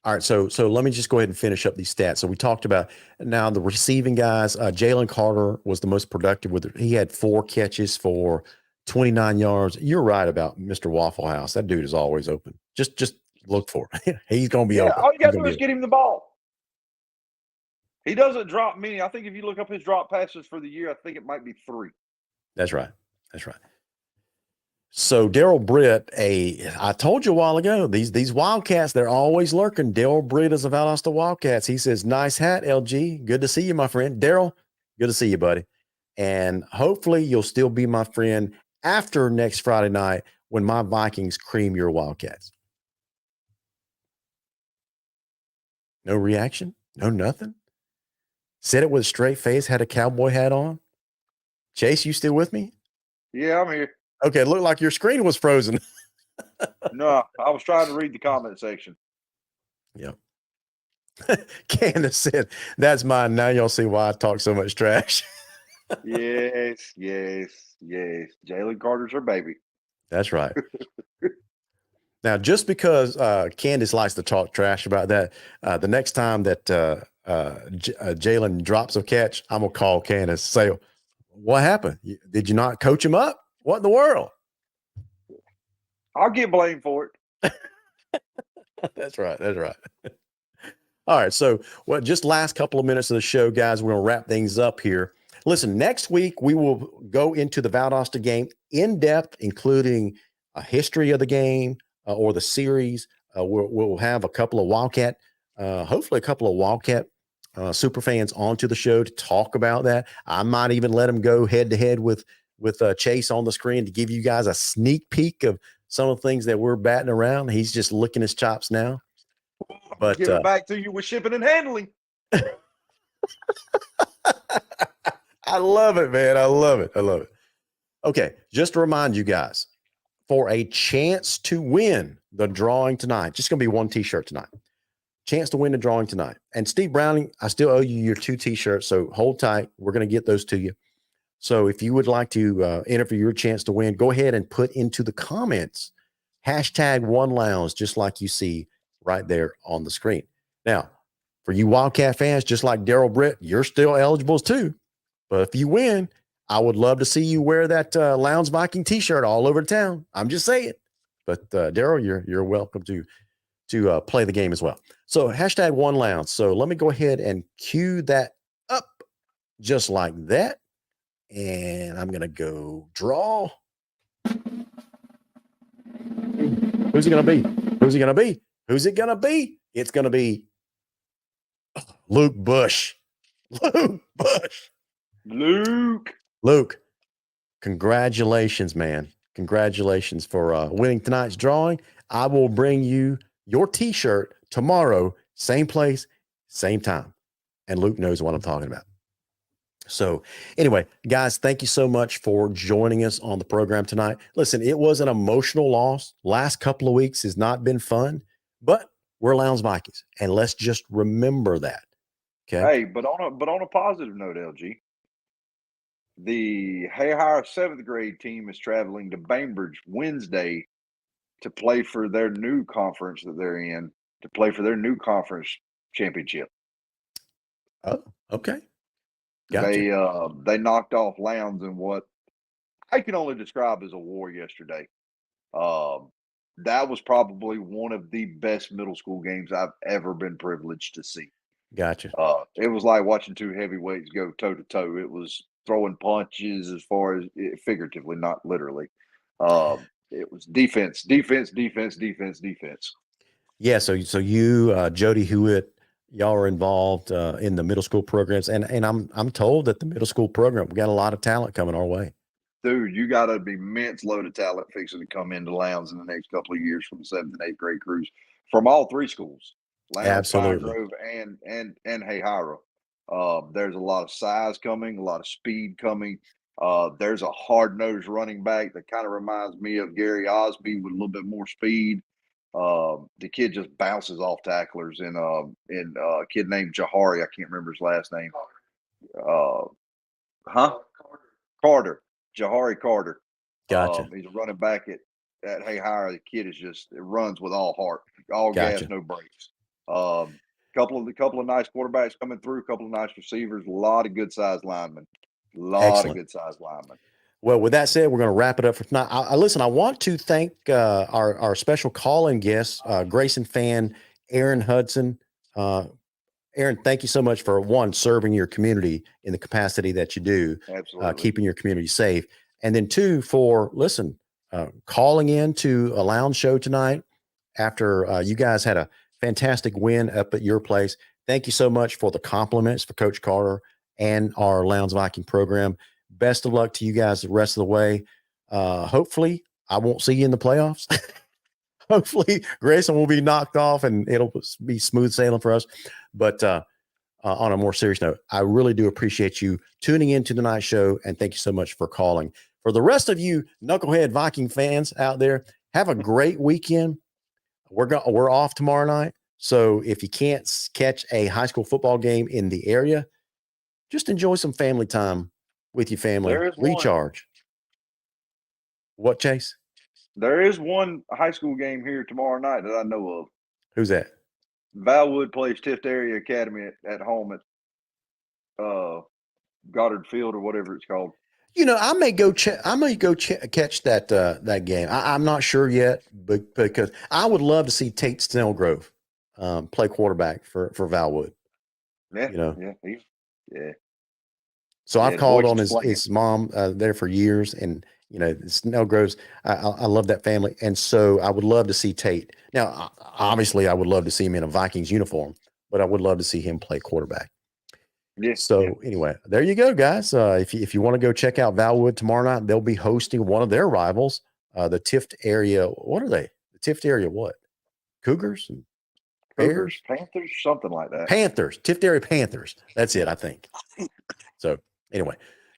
All right, so let me just go ahead and finish up these stats. So we talked about now the receiving guys. Jalen Carter was the most productive with it. He had 4 catches for 29 yards. You're right about Mr. Waffle House. That dude is always open. Just look for it. He's going to be open. All you got to do is get him the ball. He doesn't drop many. I think if you look up his drop passes for the year, I think it might be 3. That's right. That's right. So Daryl Britt, I told you a while ago, these Wildcats, they're always lurking. Daryl Britt is of Valdosta Wildcats. He says, "Nice hat, LG. Good to see you, my friend." Daryl, good to see you, buddy. And hopefully you'll still be my friend after next Friday night when my Vikings cream your Wildcats. No reaction? No nothing? Said it with a straight face, had a cowboy hat on. Chase, you still with me? Yeah, I'm here. Okay, it looked like your screen was frozen. No, I was trying to read the comment section. Yep. Candace said, "That's mine. Now y'all see why I talk so much trash." Yes. Jalen Carter's her baby. That's right. Now, just because Candace likes to talk trash about that, the next time that Jalen drops a catch, I'm going to call Candace, say, "What happened? Did you not coach him up? What in the world?" I'll get blamed for it. That's right. That's right. All right. So, just last couple of minutes of the show, guys, we're going to wrap things up here. Listen, next week we will go into the Valdosta game in depth, including a history of the game or the series. We'll have a couple of Wildcat, hopefully a couple of Wildcat super fans onto the show to talk about that. I might even let them go head to head with Chase on the screen to give you guys a sneak peek of some of the things that we're batting around. He's just licking his chops now. But give it back to you with shipping and handling. I love it, man. I love it. Okay, just to remind you guys, for a chance to win the drawing tonight, just going to be one T-shirt tonight. Chance to win the drawing tonight. And Steve Browning, I still owe you your 2 T-shirts, so hold tight. We're going to get those to you. So if you would like to enter for your chance to win, go ahead and put into the comments #OneLounge, just like you see right there on the screen. Now, For you Wildcat fans, just like Daryl Britt, you're still eligible too. But if you win, I would love to see you wear that Lounge Viking t-shirt all over town. I'm just saying. But Daryl, you're welcome to play the game as well. So hashtag one lounge. So let me go ahead and cue that up just like that. And I'm going to go draw. Who's it going to be? Who's it going to be? Who's it going to be? It's going to be Luke Bush. Luke Bush. Luke. Congratulations, man. Congratulations for winning tonight's drawing. I will bring you your t-shirt tomorrow, same place, same time. And Luke knows what I'm talking about. So anyway, guys, thank you so much for joining us on the program tonight. Listen, it was an emotional loss. Last couple of weeks has not been fun, but we're Lounge Vikings, and let's just remember that. Okay. Hey, but on a positive note, LG, the Hayhire 7th grade team is traveling to Bainbridge Wednesday to play for their new conference that they're in, to play for their new conference championship. Oh, okay. Gotcha. They knocked off Lowndes in what I can only describe as a war yesterday. That was probably one of the best middle school games I've ever been privileged to see. Gotcha. It was like watching two heavyweights go toe to toe. It was throwing punches as far as figuratively, not literally. It was defense. Yeah. So you, Jody Hewitt, y'all are involved in the middle school programs, and I'm told that the middle school program, we got a lot of talent coming our way. Dude, you got an immense load of talent fixing to come into Lowndes in the next couple of years from the 7th and 8th grade crews from all three schools. Lowndes, Absolutely. Pine Grove, and Hayhire. There's a lot of size coming, a lot of speed coming. There's a hard-nosed running back that kind of reminds me of Gary Osby with a little bit more speed. The kid just bounces off tacklers, and a kid named Jahari, I can't remember his last name. Carter. Jahari Carter. Gotcha. He's a running back at Hayhire. The kid it runs with all heart, all gas, no brakes. Couple of nice quarterbacks coming through, couple of nice receivers, a lot of good sized linemen. Well, with that said, we're going to wrap it up for tonight. Listen, I want to thank our special call-in guest, Grayson fan Aaron Hudson. Aaron, thank you so much for serving your community in the capacity that you do, keeping your community safe, and then two, for calling in to a lounge show tonight after you guys had a fantastic win up at your place. Thank you so much for the compliments for Coach Carter and our Lowndes Viking program. Best of luck to you guys the rest of the way. Hopefully, I won't see you in the playoffs. Hopefully, Grayson will be knocked off and it'll be smooth sailing for us. But on a more serious note, I really do appreciate you tuning into tonight's show, and thank you so much for calling. For the rest of you Knucklehead Viking fans out there, have a great weekend. We're off tomorrow night, so if you can't catch a high school football game in the area, just enjoy some family time with your family. Recharge. What, Chase? There is one high school game here tomorrow night that I know of. Who's that? Valwood plays Tift Area Academy at home at Goddard Field or whatever it's called. I may go catch that game. I'm not sure yet, but because I would love to see Tate Snellgrove play quarterback for Valwood. Yeah. So I've called on his mom there for years, and Snellgroves. I love that family, and so I would love to see Tate. Now, obviously, I would love to see him in a Vikings uniform, but I would love to see him play quarterback. Anyway, there you go, guys. If you want to go check out Valwood tomorrow night, they'll be hosting one of their rivals, the Tift Area. What are they? The Tift Area what? Cougars and Bears? Panthers, something like that. Panthers, Tift Area Panthers. That's it, I think. So anyway,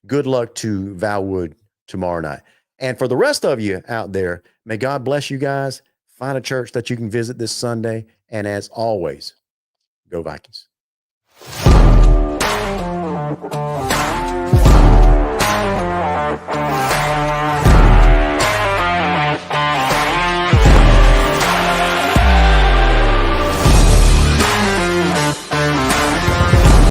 good luck to Valwood tomorrow night. And for the rest of you out there, may God bless you guys. Find a church that you can visit this Sunday. And as always, go Vikings.